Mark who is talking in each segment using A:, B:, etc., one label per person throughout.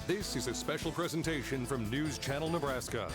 A: This is a special presentation from News Channel Nebraska.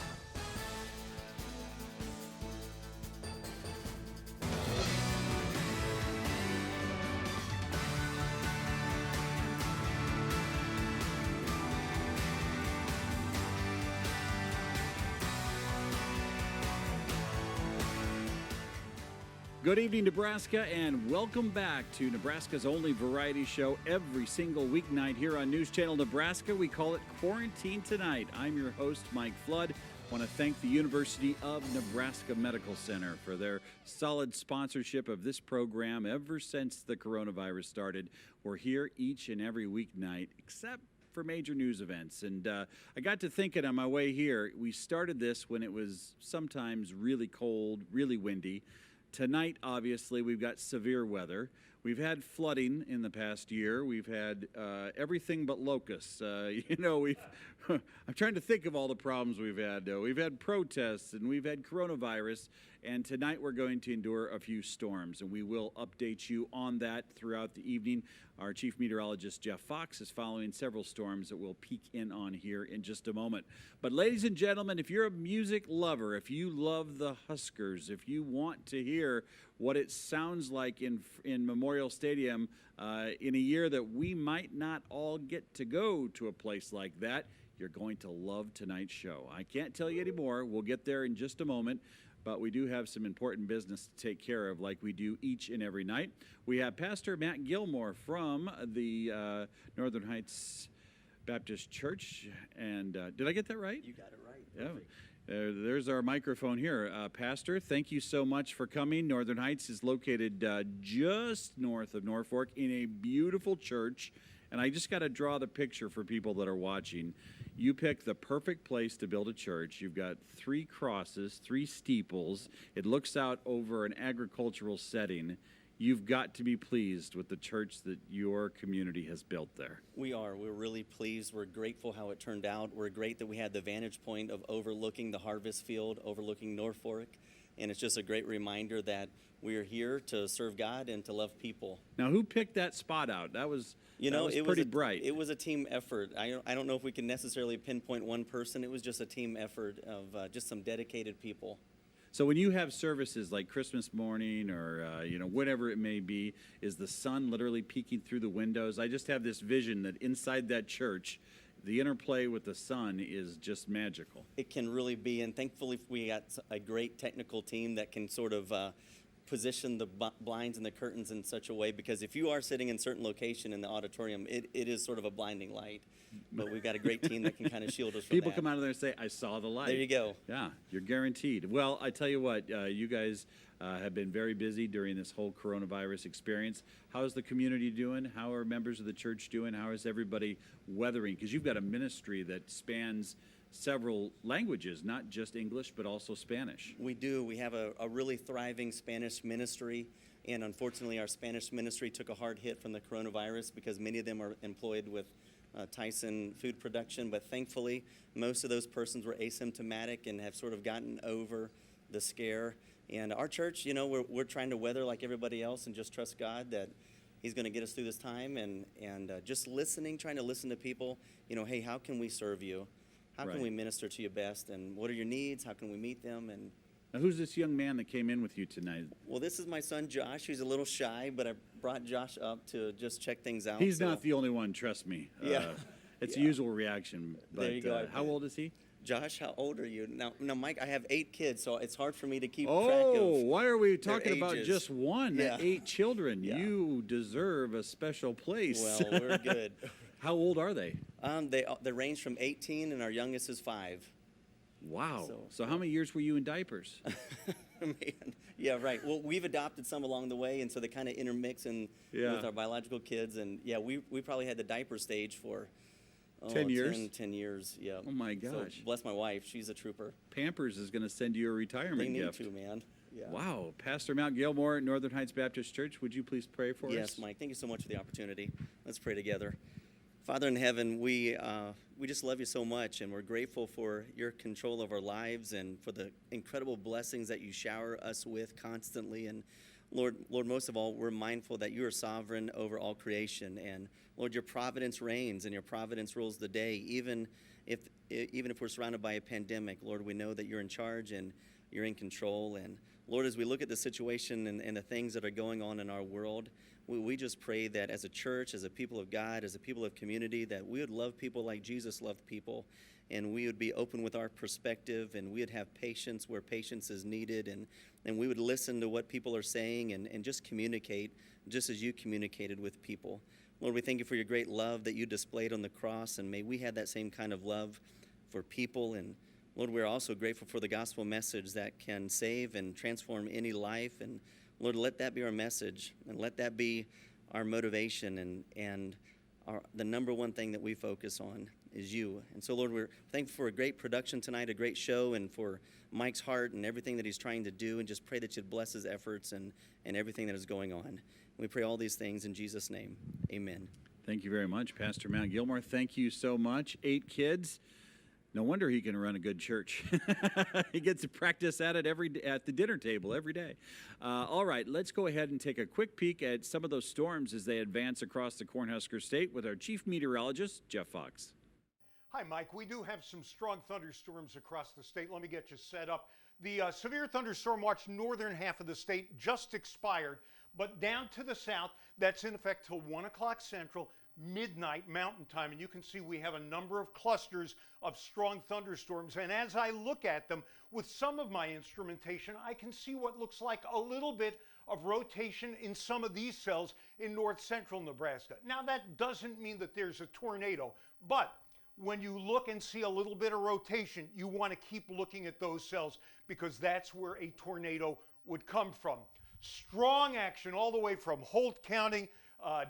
B: Good evening, Nebraska, and welcome back to Nebraska's only variety show every single weeknight here on News Channel Nebraska. We call it Quarantine Tonight. I'm your host, Mike Flood. I want to thank the University of Nebraska Medical Center for their solid sponsorship of this program ever since the coronavirus started. We're here each and every weeknight, except for major news events. And I got to thinking on my way here, we started this when it was sometimes really cold, really windy. Tonight, obviously, we've got severe weather. We've had flooding in the past year. We've had everything but locusts. I'm trying to think of all the problems we've had. We've had protests and we've had coronavirus. And tonight we're going to endure a few storms, and we will update you on that throughout the evening. Our chief meteorologist, Jeff Fox, is following several storms that we'll peek in on here in just a moment. But ladies and gentlemen, if you're a music lover, if you love the Huskers, if you want to hear what it sounds like in Memorial Stadium in a year that we might not all get to go to a place like that, you're going to love tonight's show. I can't tell you any more. We'll get there in just a moment. But we do have some important business to take care of like we do each and every night. We have Pastor Matt Gilmore from the Northern Heights Baptist Church. And did I get that right?
C: You got it right.
B: Yeah. There's our microphone here. Pastor, thank you so much for coming. Northern Heights is located just north of Norfolk in a beautiful church. And I just got to draw the picture for people that are watching. You picked the perfect place to build a church. You've got 3 crosses, 3 steeples. It looks out over an agricultural setting. You've got to be pleased with the church that your community has built there.
C: We are. We're really pleased. We're grateful how it turned out. We're great that we had the vantage point of overlooking the harvest field, overlooking Norfolk. And it's just a great reminder that we are here to serve God and to love people.
B: Now, who picked that spot out? That was pretty bright.
C: It was a team effort. I don't know if we can necessarily pinpoint one person. It was just a team effort of just some dedicated people.
B: So when you have services like Christmas morning or, whatever it may be, is the sun literally peeking through the windows? I just have this vision that inside that church, the interplay with the sun is just magical.
C: It can really be, and thankfully we got a great technical team that can sort of position the blinds and the curtains in such a way, because if you are sitting in a certain location in the auditorium, it is sort of a blinding light. But we've got a great team that can kind of shield us from
B: People
C: that.
B: come out of there and say, I saw the light.
C: There you go.
B: Yeah, you're guaranteed. Well, I tell you what, you guys have been very busy during this whole coronavirus experience. How is the community doing? How are members of the church doing? How is everybody weathering? Because you've got a ministry that spans several languages, not just English, but also Spanish.
C: We do. We have a really thriving Spanish ministry, and unfortunately our Spanish ministry took a hard hit from the coronavirus because many of them are employed with Tyson food production, but thankfully most of those persons were asymptomatic and have sort of gotten over the scare. And our church, we're trying to weather like everybody else and just trust God that He's going to get us through this time, and just trying to listen to people, hey, how can we serve you? How can we minister to you best, and what are your needs? How can we meet them? And
B: now, who's this young man that came in with you tonight?
C: Well, this is my son, Josh. He's a little shy, but I brought Josh up to just check things out.
B: He's not the only one, trust me.
C: Yeah.
B: It's a usual reaction. But,
C: there you go.
B: How old is he?
C: Josh, how old are you? Now, Mike, I have 8 kids, so it's hard for me to keep track of.
B: Oh, why are we talking about just one?
C: Yeah.
B: 8 children.
C: Yeah.
B: You deserve a special place.
C: Well, we're good.
B: How old are they?
C: They range from 18, and our youngest is 5.
B: Wow. So how many years were you in diapers?
C: Man. Yeah, right. Well, we've adopted some along the way, and so they kind of intermix with our biological kids. And, yeah, we probably had the diaper stage for
B: 10 years?
C: 10 years, yeah.
B: Oh, my gosh.
C: So bless my wife. She's a trooper.
B: Pampers is going to send you a retirement gift.
C: They need to, man. Yeah.
B: Wow. Pastor Matt Gilmore, Northern Heights Baptist Church, would you please pray for us?
C: Yes, Mike. Thank you so much for the opportunity. Let's pray together. Father in heaven, we just love you so much, and we're grateful for your control of our lives and for the incredible blessings that you shower us with constantly. And Lord, most of all, we're mindful that you are sovereign over all creation. And Lord, your providence reigns and your providence rules the day. Even if we're surrounded by a pandemic, Lord, we know that you're in charge and you're in control. And Lord, as we look at the situation and the things that are going on in our world, we just pray that as a church, as a people of God, as a people of community, that we would love people like Jesus loved people, and we would be open with our perspective, and we would have patience where patience is needed, and we would listen to what people are saying and just communicate just as you communicated with people. Lord, we thank you for your great love that you displayed on the cross, and may we have that same kind of love for people. And Lord, we're also grateful for the gospel message that can save and transform any life. And Lord, let that be our message, and let that be our motivation, and the number one thing that we focus on is you. And so, Lord, we're thankful for a great production tonight, a great show, and for Mike's heart and everything that he's trying to do, and just pray that you'd bless his efforts and everything that is going on. We pray all these things in Jesus' name. Amen.
B: Thank you very much, Pastor Matt Gilmore. Thank you so much. 8 kids. No wonder he can run a good church. He gets to practice at it at the dinner table every day. All right, let's go ahead and take a quick peek at some of those storms as they advance across the Cornhusker State with our chief meteorologist, Jeff Fox.
D: Hi, Mike. We do have some strong thunderstorms across the state. Let me get you set up. The severe thunderstorm watch northern half of the state just expired, but down to the south, that's in effect till 1 o'clock Central, midnight Mountain Time, and you can see we have a number of clusters of strong thunderstorms. And as I look at them with some of my instrumentation, I can see what looks like a little bit of rotation in some of these cells in north central Nebraska. Now, that doesn't mean that there's a tornado, but when you look and see a little bit of rotation, you want to keep looking at those cells, because that's where a tornado would come from. Strong action all the way from Holt County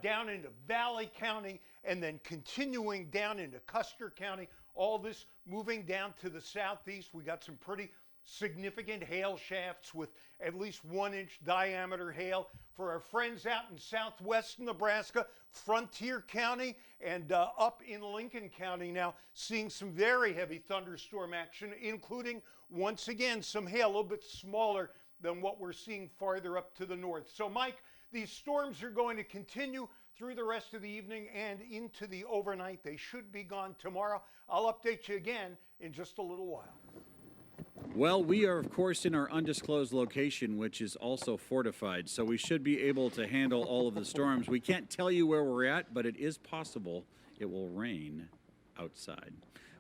D: down into Valley County, and then continuing down into Custer County. All this moving down to the southeast. We got some pretty significant hail shafts with at least 1-inch diameter hail. For our friends out in southwest Nebraska, Frontier County and up in Lincoln County now, seeing some very heavy thunderstorm action, including, once again, some hail, a little bit smaller than what we're seeing farther up to the north. So, Mike, these storms are going to continue through the rest of the evening and into the overnight. They should be gone tomorrow. I'll update you again in just a little while.
B: Well, we are, of course, in our undisclosed location, which is also fortified, so we should be able to handle all of the storms. We can't tell you where we're at, but it is possible it will rain outside.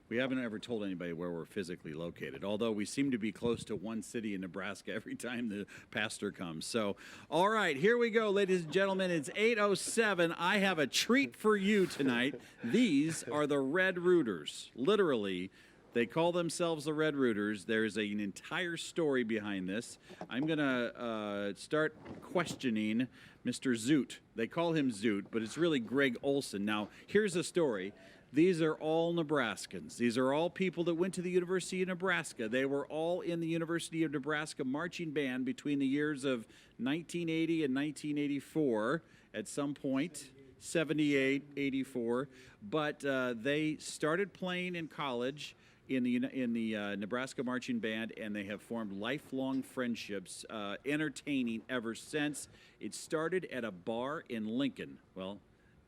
B: We haven't ever told anybody where we're physically located, although we seem to be close to one city in Nebraska every time the pastor comes. So, all right, here we go, ladies and gentlemen. It's 8:07. I have a treat for you tonight. These are the Red Rooters. Literally, they call themselves the Red Rooters. There's an entire story behind this. I'm going to start questioning Mr. Zoot. They call him Zoot, but it's really Greg Olson. Now, here's the story. These are all Nebraskans. These are all people that went to the University of Nebraska. They were all in the University of Nebraska marching band between the years of 1980 and 1984 at some point, 78, 84. But they started playing in college in the Nebraska marching band, and they have formed lifelong friendships, entertaining ever since. It started at a bar in Lincoln. Well,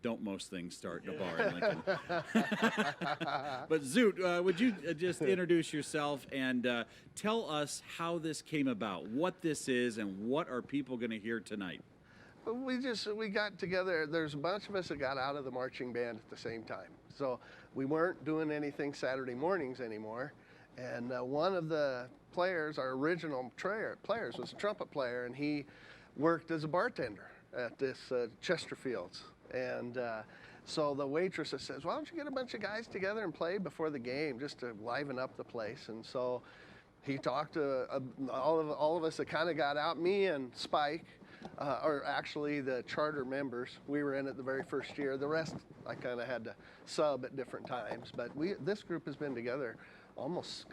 B: don't most things start in a bar in Lincoln? But Zoot, would you just introduce yourself and tell us how this came about, what this is, and what are people going to hear tonight?
E: We got together. There's a bunch of us that got out of the marching band at the same time. So we weren't doing anything Saturday mornings anymore. And one of the players, our original players, was a trumpet player, and he worked as a bartender at this Chesterfield's. And so the waitress says, why don't you get a bunch of guys together and play before the game just to liven up the place? And so he talked to all of us that kind of got out, me and Spike, or actually the charter members. We were in it the very first year. The rest I kind of had to sub at different times. But this group has been together almost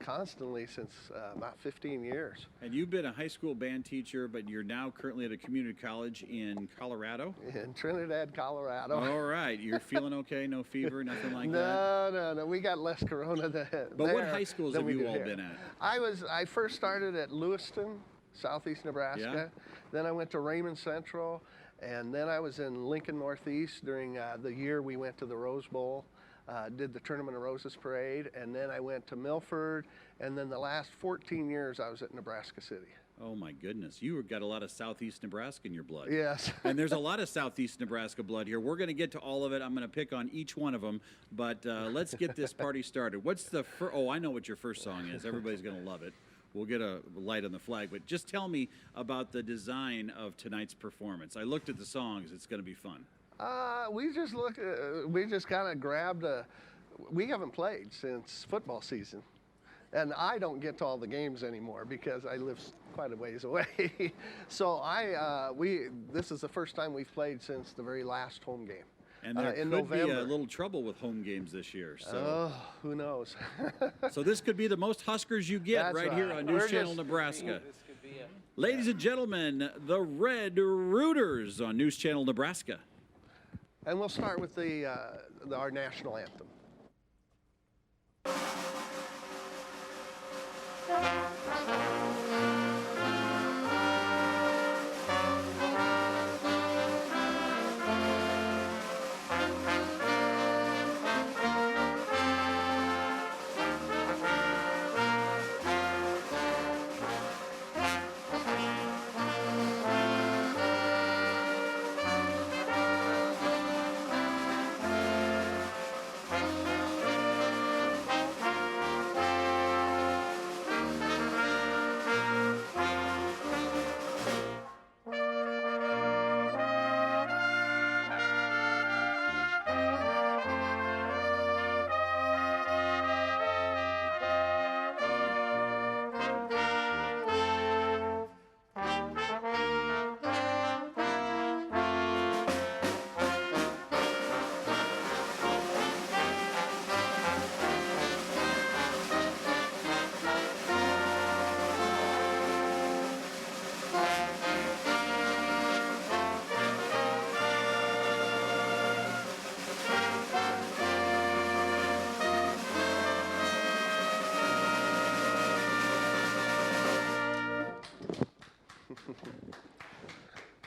E: constantly since about 15 years.
B: And you've been a high school band teacher, but you're now currently at a community college in Colorado?
E: In Trinidad, Colorado.
B: All right. You're feeling okay? No fever, nothing like that?
E: No. We got less corona than
B: But what high schools have you all been at?
E: I first started at Lewiston Southeast Nebraska. Then I went to Raymond Central, and then I was in Lincoln Northeast during the year we went to the Rose Bowl, did the Tournament of Roses parade, and then I went to Milford, and then the last 14 years I was at Nebraska City.
B: Oh, my goodness. You got a lot of Southeast Nebraska in your blood.
E: Yes.
B: And there's a lot of Southeast Nebraska blood here. We're going to get to all of it. I'm going to pick on each one of them. But let's get this party started. What's the first? Oh, I know what your first song is. Everybody's going to love it. We'll get a light on the flag. But just tell me about the design of tonight's performance. I looked at the songs. It's going to be fun.
E: We just kind of grabbed we haven't played since football season. And I don't get to all the games anymore because I live quite a ways away. So this is the first time we've played since the very last home game.
B: And there
E: in
B: could
E: November.
B: be a little trouble with home games this year. So.
E: Oh, who knows?
B: So this could be the most Huskers you get
E: That's
B: here on News Channel Nebraska. Ladies and gentlemen, the Red Rooters on News Channel Nebraska.
E: And we'll start with our national anthem.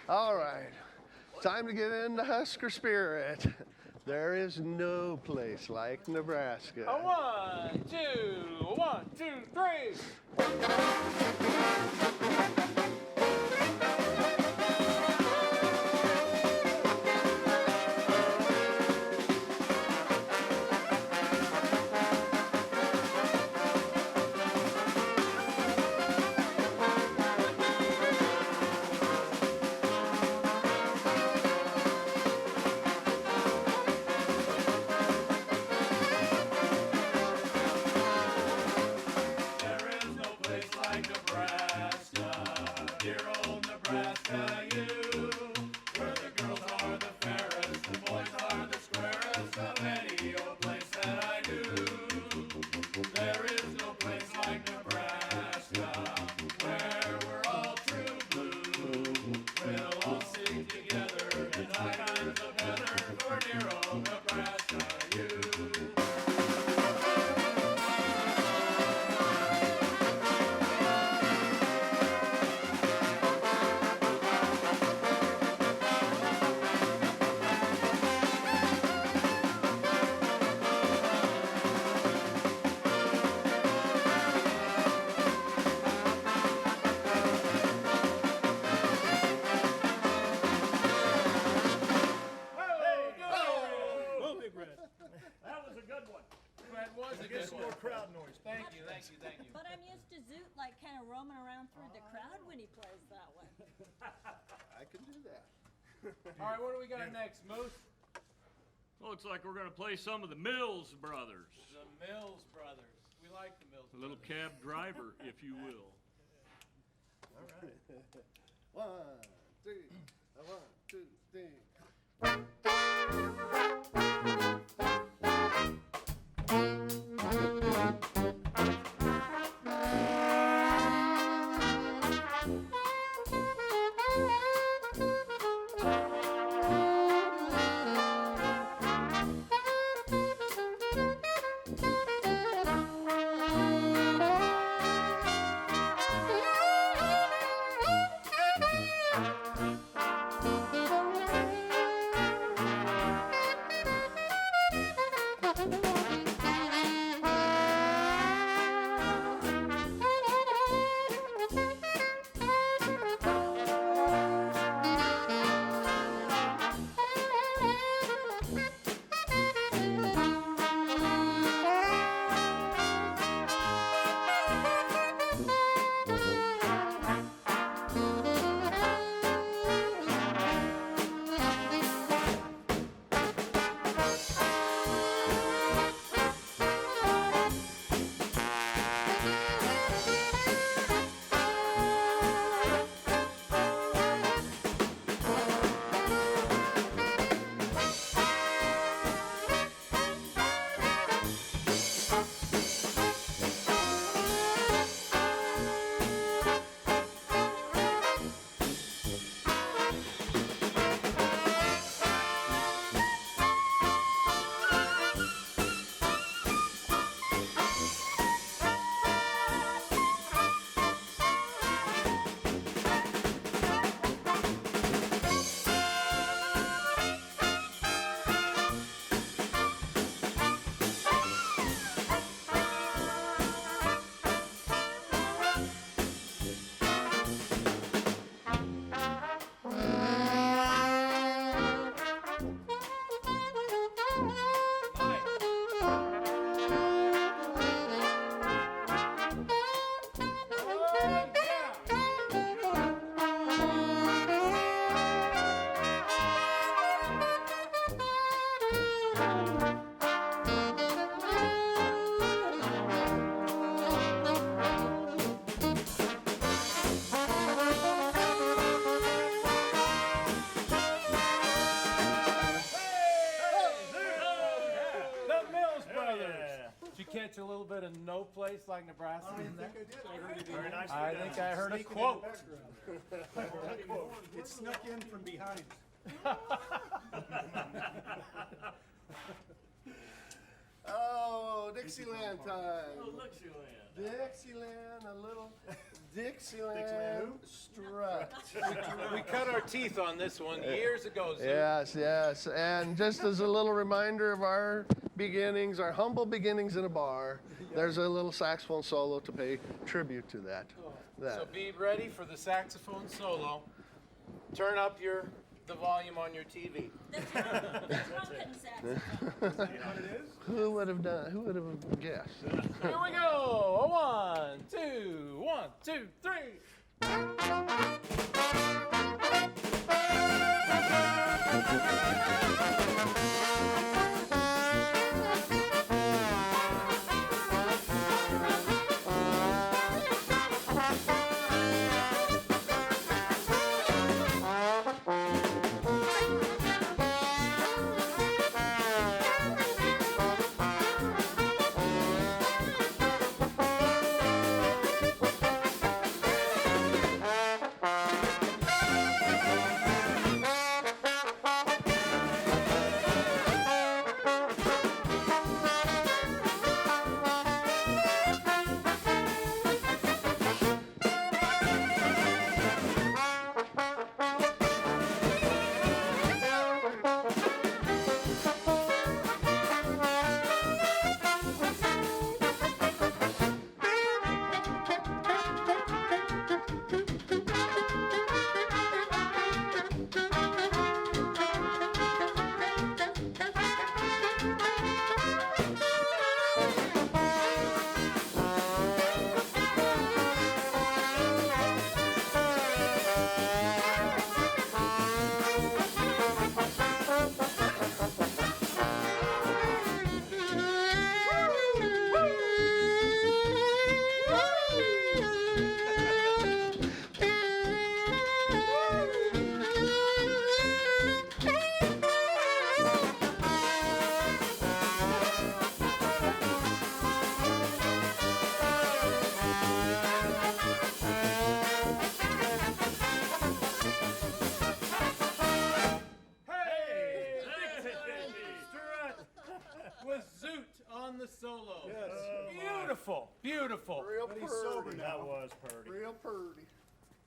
E: All right, time to get into Husker spirit. There is no place like Nebraska.
F: A 1, 2, 1, 2, 3.
G: But I'm used to Zoot like kind of roaming around through the crowd when he plays that one.
E: I can do that.
F: All right, what do we got next, Moose?
H: Looks like we're gonna play some of the Mills Brothers.
F: The Mills Brothers. We like the Mills
H: A little
F: Brothers.
H: cab driver, if you will.
E: All right. 1, 2, 1, 2, 3.
F: Catch a little bit of no place like Nebraska in there?
I: Very nice.
F: I think I heard a quote.
I: It snuck in from behind.
E: Oh, Dixieland time.
H: Oh, Dixieland.
E: Dixieland, a little Dixieland strut.
F: We cut our teeth on this one years ago. Zoot.
E: Yes, yes. And just as a little reminder of our beginnings, our humble beginnings in a bar, there's a little saxophone solo to pay tribute to that.
F: So be ready for the saxophone solo. Turn up the volume on your TV.
G: The drunken saxophone.
E: Who would have guessed?
F: Here we go. 1, 2, 1, 2, 3. With Zoot on the solo.
I: Yes.
F: Beautiful, beautiful.
E: Real
I: But he's
E: purty.
I: sober now. That was purdy.
E: Real purdy.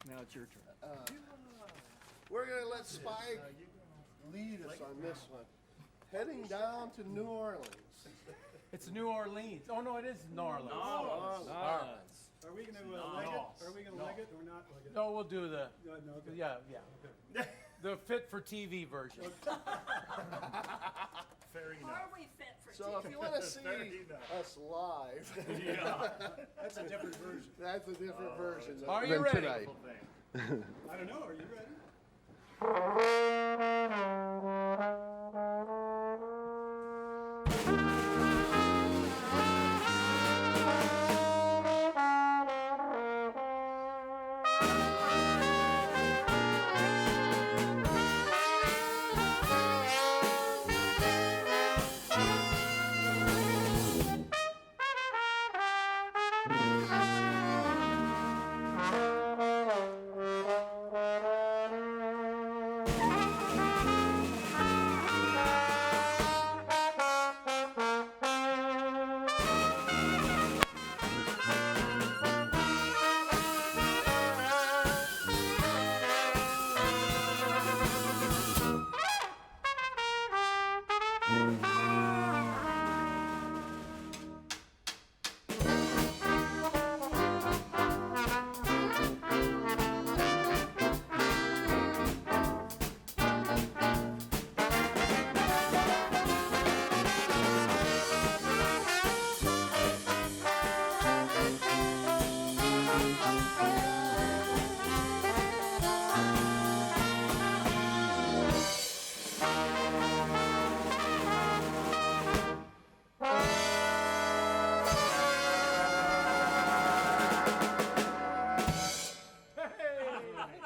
B: Now it's your turn.
E: We're going to let Spike lead us on this one. Heading down to New Orleans.
F: It's New Orleans. Oh no, it is New Orleans.
I: Are we going to leg it?
F: No.
I: Are we going to leg it or not leg it?
F: No, we'll do the.
I: No, okay.
F: Yeah. The fit for TV version.
I: Fair enough.
G: Are we fit for
E: So
G: TV?
E: if you want to see
I: Fair enough.
E: us live,
I: That's a different version.
E: that's a different version
F: Are
E: than
F: you ready?
E: tonight.
I: I don't know. Are you ready?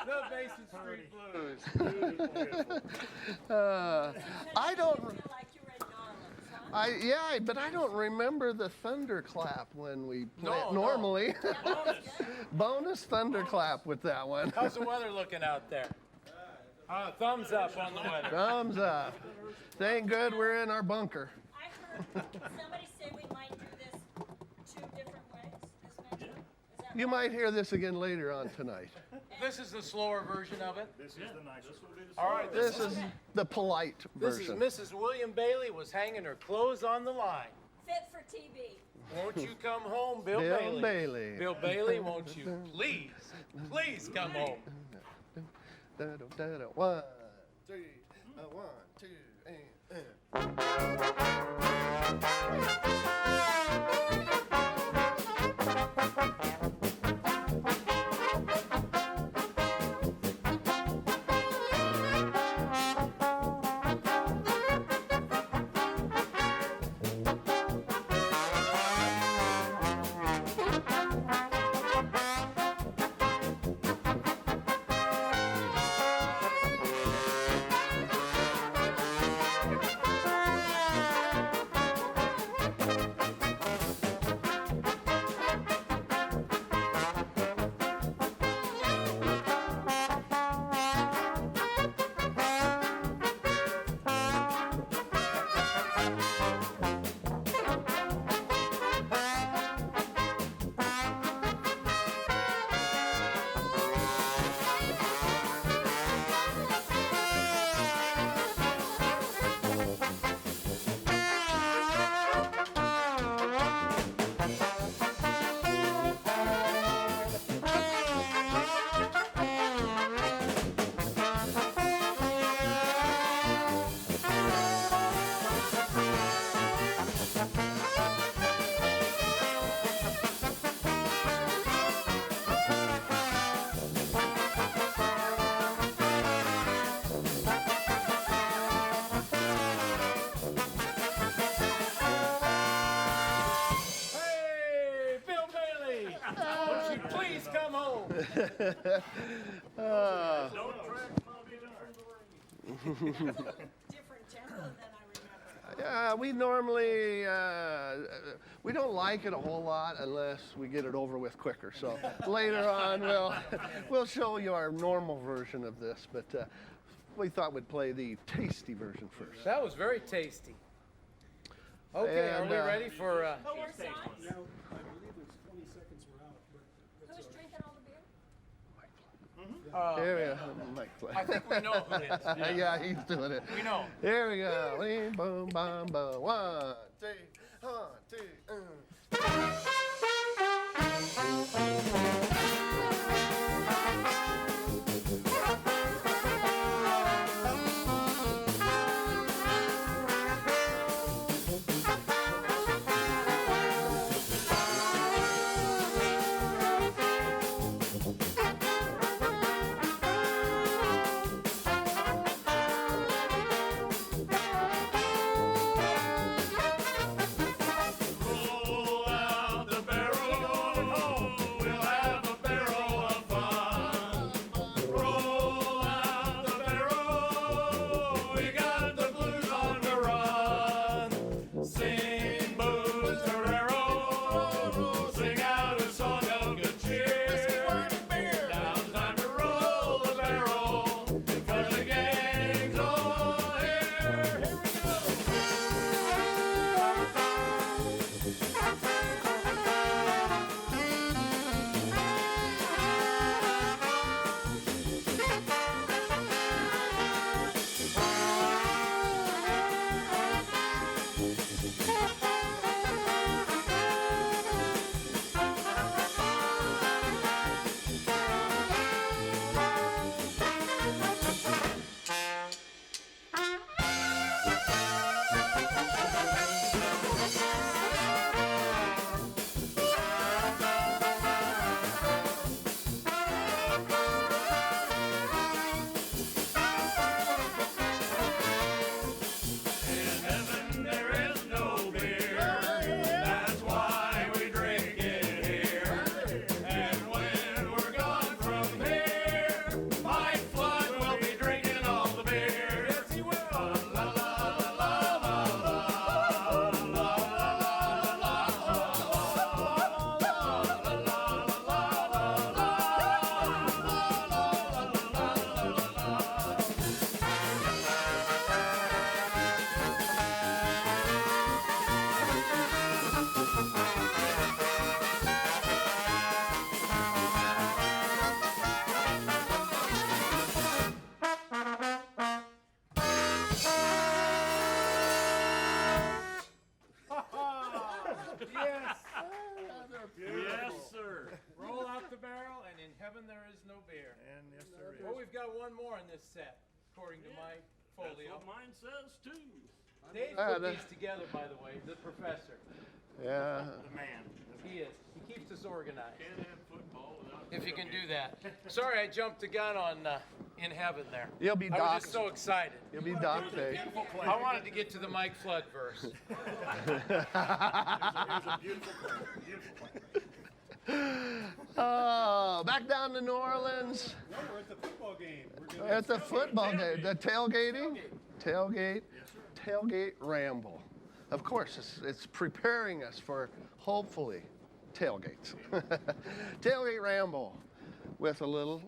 F: The Basin Street Blues.
E: I don't.
G: You feel like you're in New Orleans, huh?
E: Yeah, but I don't remember the thunderclap when we play
F: No,
E: it
F: no.
E: normally.
F: Bonus.
E: Bonus thunderclap with that one.
F: How's the weather looking out there? Thumbs up on the weather.
E: Thumbs up. Thank good we're in our bunker.
G: I heard somebody say we might do this 2 different ways this next one. Is that
E: You
G: right?
E: might hear this again later on tonight.
F: This is the slower version of it.
I: This is the nice one.
F: All right,
E: This is the polite
F: this is
E: version.
F: Mrs. William Bailey was hanging her clothes on the line.
G: Fit for TV.
F: Won't you come home, Bill
E: Bill
F: Bailey?
E: Bailey.
F: Bill Bailey, won't you please come home?
E: One, three, one, two, and.
F: Hey, Bill Bailey, won't you please come home?
G: Different tempo than I remember.
E: Yeah, we normally we don't like it a whole lot unless we get it over with quicker. So later on, we'll show you our normal version of this, but we thought we'd play the tasty version first.
F: That was very tasty. Okay,
E: And,
F: are we ready for?
G: Who are signs?
I: Now, I believe it's 20 seconds we're out, but that's
G: Who's
I: all right.
G: drinking all the beer?
E: Here we go. Mike play.
F: I think we know who it is.
E: Yeah, he's doing it.
F: We know.
E: Here we go. Boom, boom, boom, boom. 1, 2, 1, 2.
H: Yes, sir.
F: Roll out the barrel, and in heaven there is no beer.
I: And yes, there is.
F: Well, we've got one more in this set, according to my
H: That's
F: folio.
H: what mine says too.
F: Dave put these together, by the way, the professor.
E: Yeah.
H: The man.
F: He is. He keeps us organized.
H: Can't have football without.
F: If you can do that. Sorry, I jumped the gun on In Heaven there.
E: You'll be
F: I was
E: docked.
F: just so excited.
E: You'll be docked, Dave.
F: I wanted to get to the Mike Flood verse.
E: Oh, back down to New Orleans.
I: No, we're at the football game. We're
E: We're at the football game. The tailgating? Tailgate ramble. Of course, it's preparing us for, hopefully, tailgates. Tailgate ramble with a little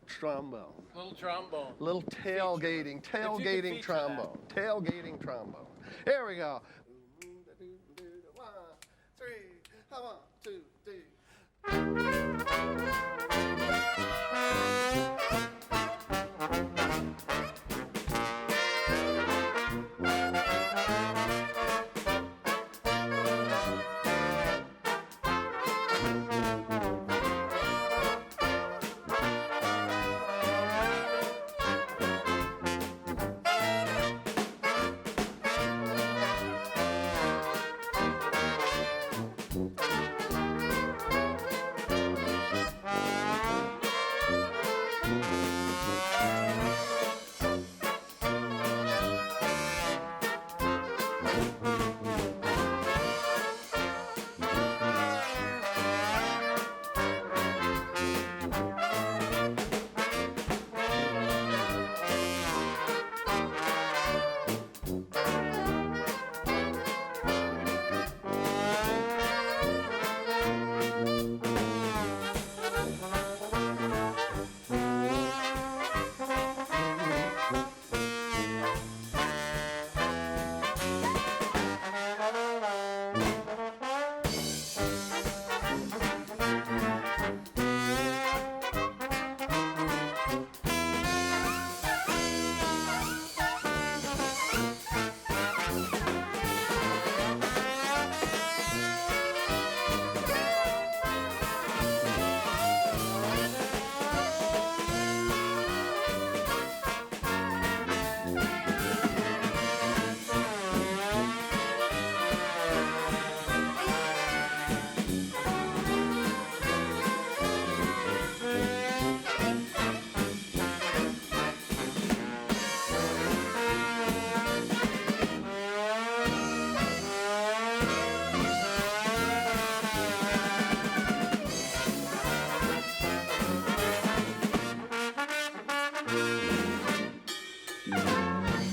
E: trombone.
F: Little trombone.
E: Little tailgating
F: feature
E: trombone. Tailgating trombone. Here we go. 1, 3, 1, 2, 3.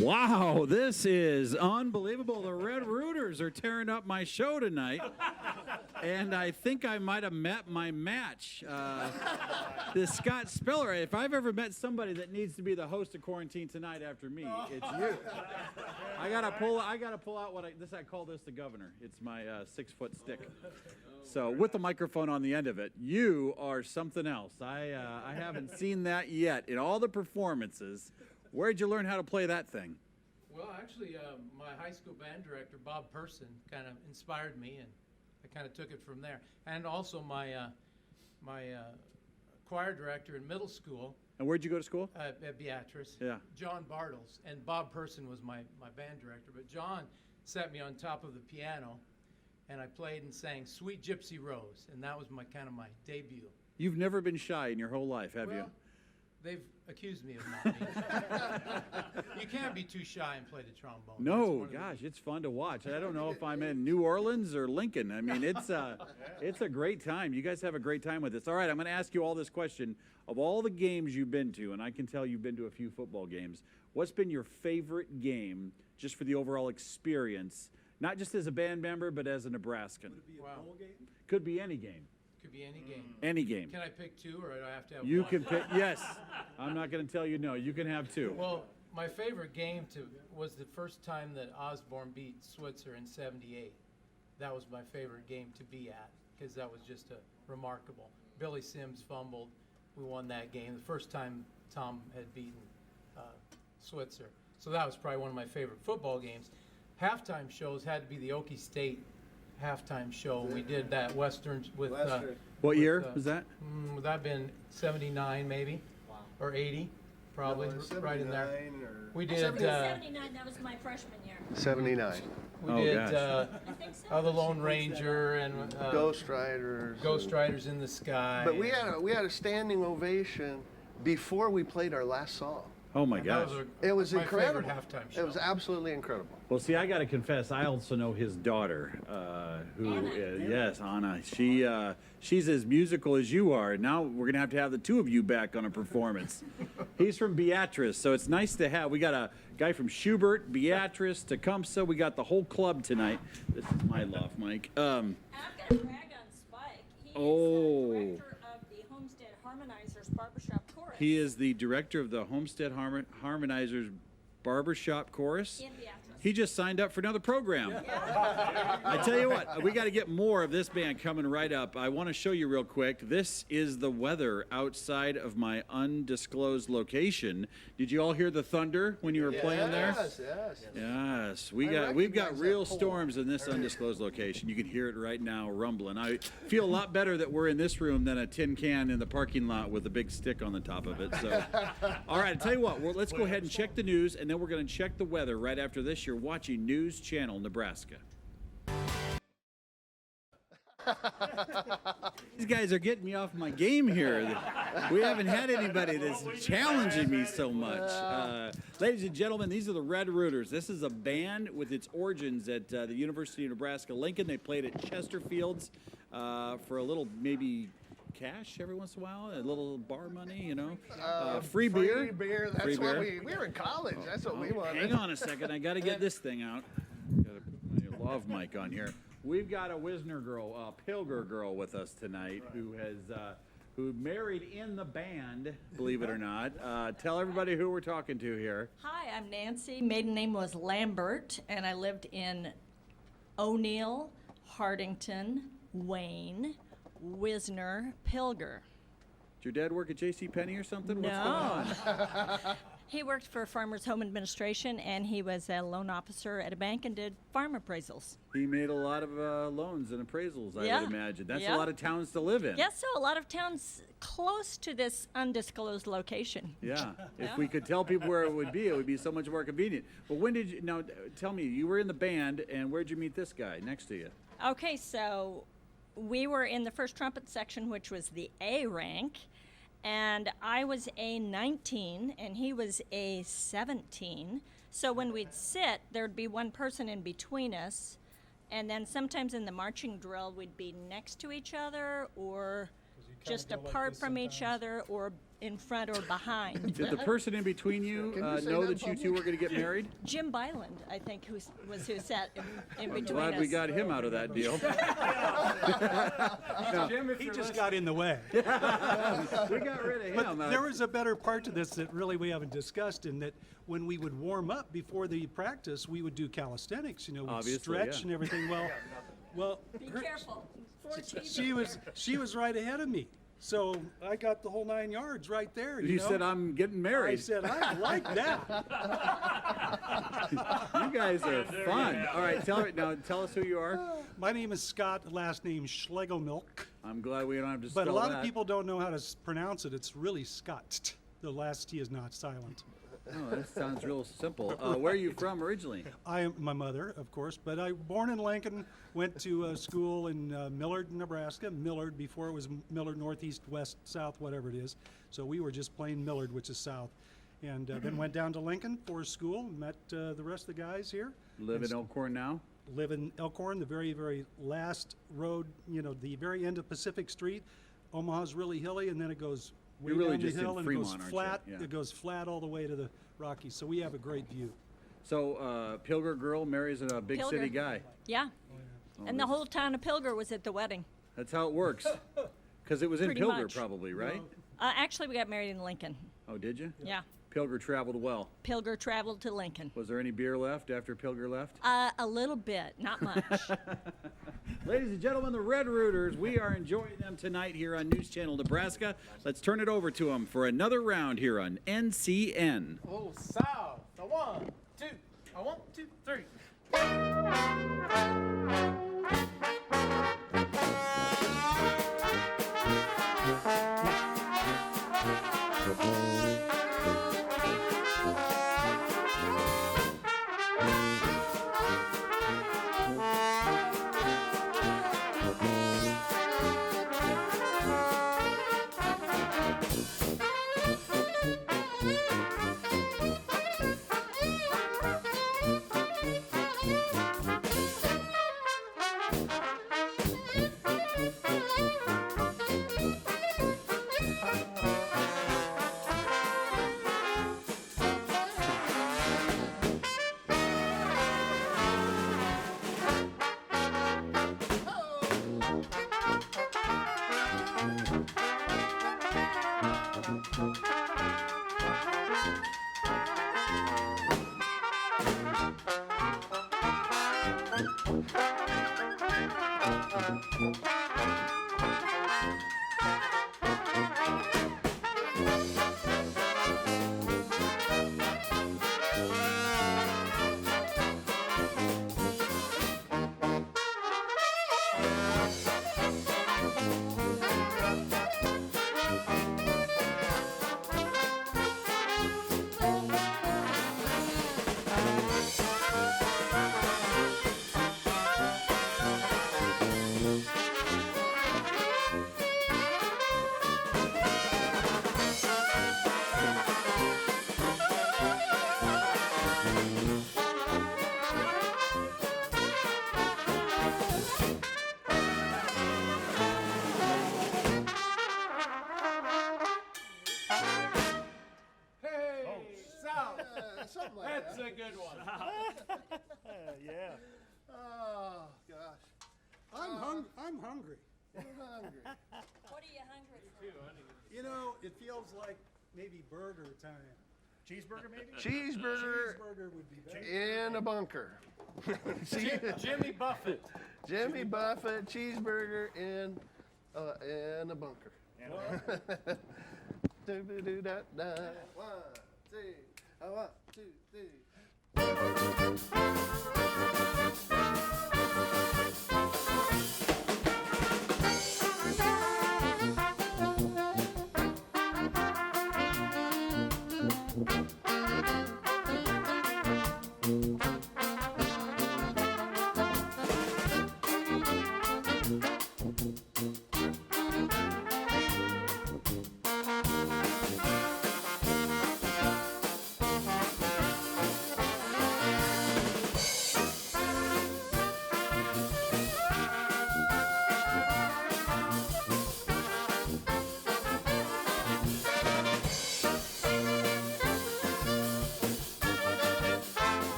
B: Wow, this is unbelievable. The Red Rooters are tearing up my show tonight. And I think I might have met my match. This Scott Speller. If I've ever met somebody that needs to be the host of Quarantine Tonight after me, it's you. I gotta pull out what I call this the governor. It's my 6-foot stick. So with the microphone on the end of it, you are something else. I haven't seen that yet in all the performances. Where'd you learn how to play that thing?
F: Well, actually, my high school band director, Bob Person, kind of inspired me, and I kind of took it from there. And also my choir director in middle school.
B: And where'd you go to school?
F: At Beatrice.
B: Yeah.
F: John Bartles. And Bob Person was my band director. But John set me on top of the piano, and I played and sang Sweet Gypsy Rose, and that was my debut.
B: You've never been shy in your whole life, have you?
F: They've accused me of not being. You can't be too shy and play the trombone.
B: No, gosh, it's fun to watch. I don't know if I'm in New Orleans or Lincoln. I mean, it's a great time. You guys have a great time with this. All right, I'm going to ask you all this question. Of all the games you've been to, and I can tell you've been to a few football games, what's been your favorite game just for the overall experience, not just as a band member, but as a Nebraskan?
I: Would it be a bowl game?
B: Could be any game.
F: Could be any game.
B: Any game.
F: Can I pick two, or do I have to have
B: You
F: one?
B: can pick, yes. I'm not going to tell you no. You can have two.
F: Well, my favorite game was the first time that Osborne beat Switzer in '78. That was my favorite game to be at, because that was just remarkable. Billy Sims fumbled. We won that game. The first time Tom had beaten Switzer. So that was probably one of my favorite football games. Halftime shows had to be the Okie State halftime show. We did that Western with.
B: What year was that?
F: Would that have been '79 maybe? Wow. Or '80, probably, right in there. We did.
G: 79, that was my freshman year.
E: 79.
F: We
B: Oh,
F: did
B: gosh.
G: I think so.
F: The Lone Ranger and
E: Ghost Riders.
F: Ghost Riders in the Sky.
E: But we had a standing ovation before we played our last song.
B: Oh, my
F: That
B: gosh.
E: It was
F: my
E: incredible.
F: favorite halftime show.
E: It was absolutely incredible.
B: Well, see, I got to confess, I also know his daughter, who,
G: Anna.
B: yes, Anna. She's as musical as you are. Now we're going to have the two of you back on a performance. He's from Beatrice, so it's nice to have. We got a guy from Schubert, Beatrice, Tecumseh. We got the whole club tonight. This is my loft, Mike.
G: I'm going to brag on Spike. He
B: Oh.
G: is the director of the Homestead Harmonizers Barbershop Chorus.
B: He is the director of the Homestead Harmonizers Barbershop Chorus.
G: In Beatrice.
B: He just signed up for another program. I tell you what, we got to get more of this band coming right up. I want to show you real quick. This is the weather outside of my undisclosed location. Did you all hear the thunder when you were playing there?
E: Yes, yes.
B: Yes, we've
E: recognize
B: got
E: that
B: real
E: pole.
B: storms in this undisclosed location. You can hear it right now rumbling. I feel a lot better that we're in this room than a tin can in the parking lot with a big stick on the top of it. So, all right, I tell you what, let's go ahead and check the news, and then we're going to check the weather right after this. You're watching News Channel Nebraska. These guys are getting me off my game here. We haven't had anybody that's challenging me so much. Ladies and gentlemen, these are the Red Rooters. This is a band with its origins at the University of Nebraska-Lincoln. They played at Chesterfield's for a little maybe cash every once in a while, a little bar money, you know. Free beer.
E: Free beer. That's
B: Free
E: what
B: beer.
E: we were in college. That's what we wanted.
B: Hang on a second. I got to get this thing out. Got to put my lav mic on here. We've got a Wisner girl, a Pilger girl with us tonight who married in the band, believe it or not. Tell everybody who we're talking to here.
G: Hi, I'm Nancy. Maiden name was Lambert, and I lived in O'Neill, Hardington, Wayne, Wisner, Pilger.
B: Did your dad work at J.C. Penney or something? What's going
G: No.
B: on?
G: He worked for Farmers Home Administration, and he was a loan officer at a bank and did farm appraisals.
B: He made a lot of loans and appraisals, I
G: Yeah.
B: would imagine. That's
G: Yeah.
B: a lot of towns to live in.
G: Yes, so a lot of towns close to this undisclosed location.
B: Yeah, if we could tell people where it would be so much more convenient. But when did you, now tell me, you were in the band, and where'd you meet this guy next to you?
G: Okay, so we were in the first trumpet section, which was the A rank, and I was a 19 and he was a 17. So when we'd sit, there'd be one person in between us, and then sometimes in the marching drill we'd be next to each other or just
I: go like
G: apart
I: this
G: from each
I: sometimes?
G: other or in front or behind.
B: Did the person in between you
E: Can you say
B: know
E: that
B: that you two were going to get married?
G: Jim Byland, I think, who sat in between
B: Glad
G: us.
B: we got him out of that deal.
I: He just got in the way.
B: We got rid of him.
I: But there was a better part to this that really we haven't discussed, in that when we would warm up before the practice, we would do calisthenics, we'd
B: Obviously,
I: stretch
B: yeah.
I: and everything. Well,
G: Be careful. 4 TV.
I: she was right ahead of me. So I got the whole 9 yards right there.
B: You
I: know?
B: said I'm getting
I: I
B: married.
I: said, I like that.
B: You guys are fun. All right, tell us who you are.
I: My name is Scott, last name Schlegelmilk.
B: I'm glad we don't have to spell
I: But a lot
B: that.
I: of people don't know how to pronounce it. It's really Scott. The last T is not silent.
B: Oh, that sounds real simple. Where are you from originally?
I: I am my mother, of course, but I born in Lincoln, went to school in Millard, Nebraska. Millard before it was Millard Northeast, West, South, whatever it is. So we were just plain Millard, which is South. And then went down to Lincoln for school, met the rest of the guys here.
B: Live in Elkhorn now?
I: Live in Elkhorn, the very, very last road, the very end of Pacific Street. Omaha's really hilly, and then it goes way
B: You're really
I: down the
B: just in
I: hill, and
B: Fremont,
I: it goes
B: aren't you?
I: flat.
B: Yeah.
I: It goes flat all the way to the Rockies, so we have a great view.
B: So, Pilger girl marries a big city
G: Pilger.
B: guy.
G: Yeah. And the whole town of Pilger was at the wedding.
B: That's how it works. Because it was in
G: Pretty
B: Pilger,
G: much.
B: probably, right?
G: Actually, we got married in Lincoln.
B: Oh, did you?
G: Yeah.
B: Pilger traveled well.
G: Pilger traveled to Lincoln.
B: Was there any beer left after Pilger left?
G: A little bit, not much.
B: Ladies and gentlemen, the Red Rooters, we are enjoying them tonight here on News Channel Nebraska. Let's turn it over to them for another round here on NCN.
F: Oh, south. A 1, 2. A 1, 2, 3.
E: Something like
F: That's
E: that.
F: a good one.
I: Yeah.
E: Oh, gosh.
I: I'm hungry.
E: I'm hungry.
G: What are you hungry for?
I: You know, it feels like maybe burger time.
H: Cheeseburger, maybe?
E: Cheeseburger
I: Cheeseburger would be better.
E: in a bunker.
F: Jimmy Buffett.
E: Jimmy Buffett cheeseburger in a bunker. Do-do-do-da-da. 1, 2, 1, 2, 3.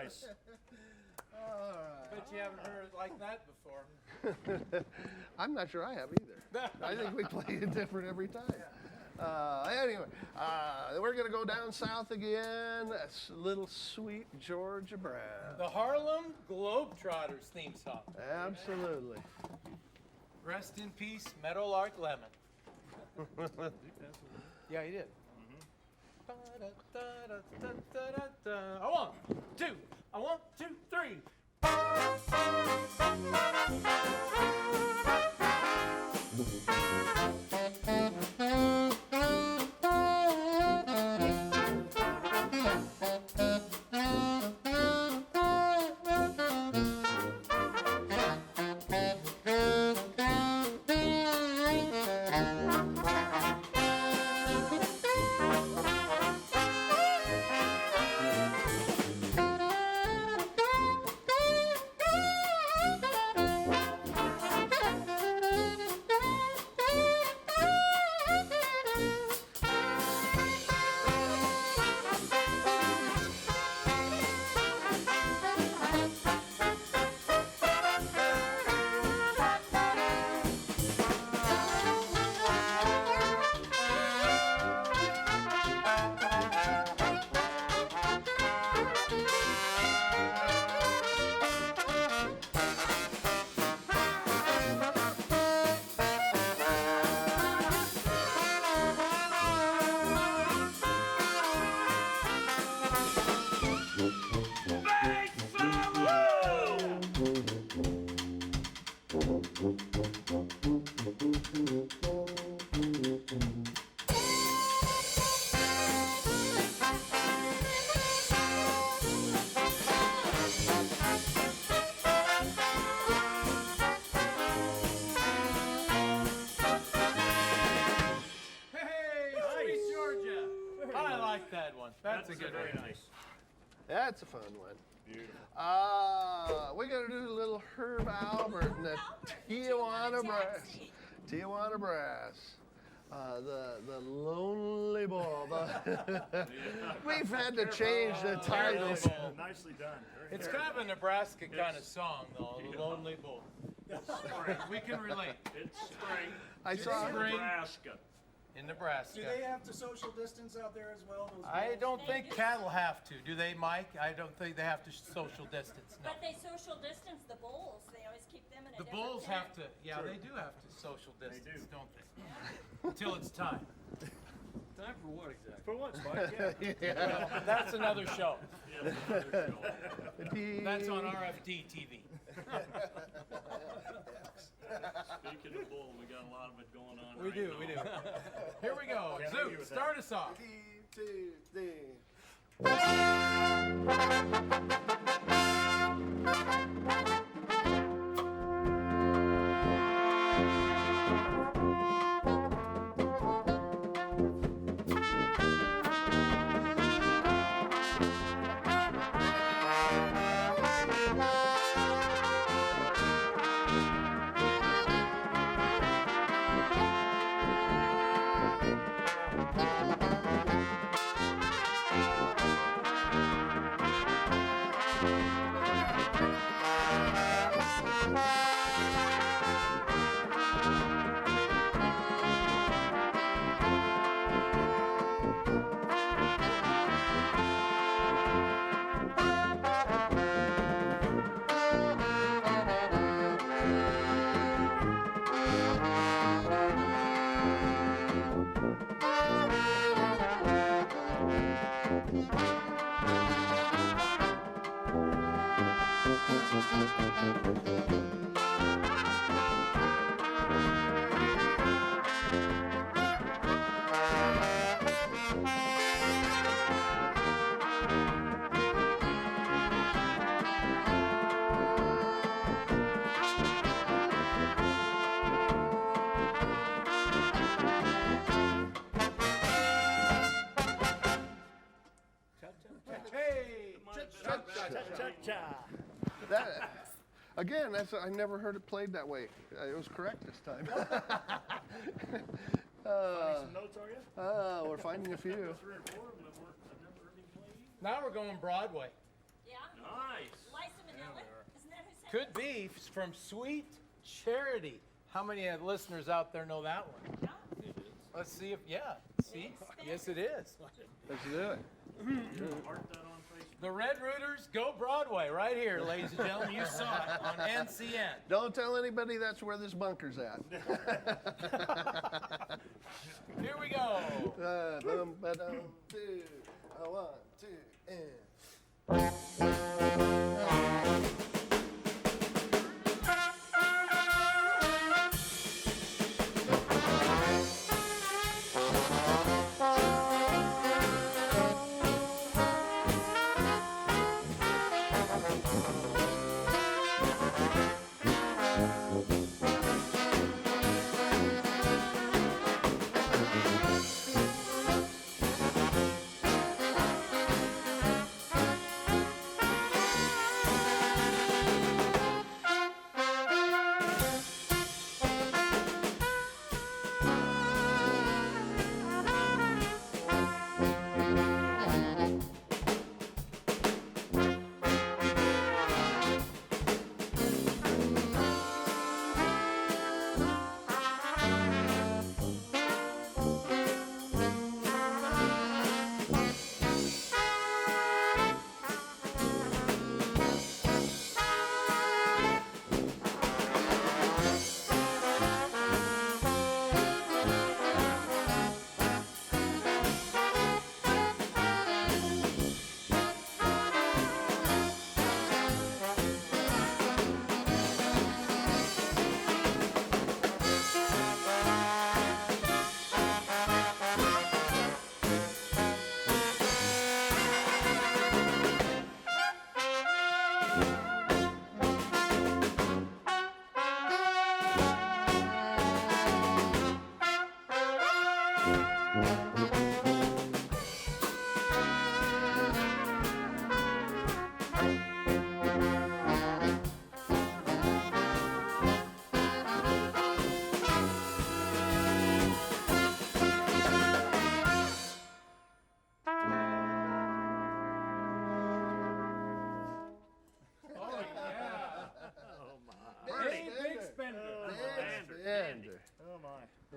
H: nice.
E: All right.
F: Bet you haven't heard it like that before.
E: I'm not sure I have either. I think we play it different every time. Anyway, we're going to go down south again. That's little sweet Georgia Brown.
F: The Harlem Globetrotters theme song.
E: Absolutely.
F: Rest in peace, Meadowlark Lemon. Yeah, he did. A 1, 2, a 1, 2, 3. That's a good
H: very
F: one.
H: nice.
E: That's a fun one.
H: Beautiful.
E: We're going to do a little Herb Albert and the Tijuana Brass. Tijuana Brass. The Lonely Bull. We've had to change the titles.
H: Nicely done.
F: It's kind of a Nebraska kind of song, though, the Lonely Bull. We can relate.
H: It's spring.
E: I saw
F: Spring.
H: Nebraska.
F: In Nebraska.
I: Do they have to social distance out there as well? Those
F: I
I: bulls?
F: don't think cattle have to. Do they, Mike? I don't think they have to social distance. No.
G: But they social distance the bulls. They always keep them in a
F: The
G: different
F: bulls
G: pen.
F: have to, yeah, they do have to social distance,
H: do.
F: don't they? Until it's time.
B: Time for what exactly?
H: For once, Mike. Yeah.
F: Well, that's another show.
H: Yeah, another show.
F: That's on RFD TV.
H: Speaking of bull, we got a lot of it going on.
F: We
H: right
F: do,
H: now.
F: we do. Here we go.
H: Can't argue
F: Zoot,
H: with
F: start
H: that.
F: us off.
E: 1, 2, 3. That, again, I never heard it played that way. It was correct this time.
H: Some notes, are you?
E: We're finding a few.
H: 3 or 4 of them that I've never heard him play.
F: Now we're going Broadway.
G: Yeah.
H: Nice.
G: Liza Minnelli? Isn't that who said
F: Could be from Sweet Charity. How many listeners out there know that one?
G: Yeah.
F: Let's see if, yeah, see? Yes, it is.
E: Let's do it.
H: Mark that on Facebook.
F: The Red Rooters Go Broadway, right here, ladies and gentlemen. You saw it on NCN.
E: Don't tell anybody that's where this bunker's at.
F: Here we go.
E: Boom, ba-dum, two, 1, 2, and.
F: Big spender.
E: Spender.
H: Oh my.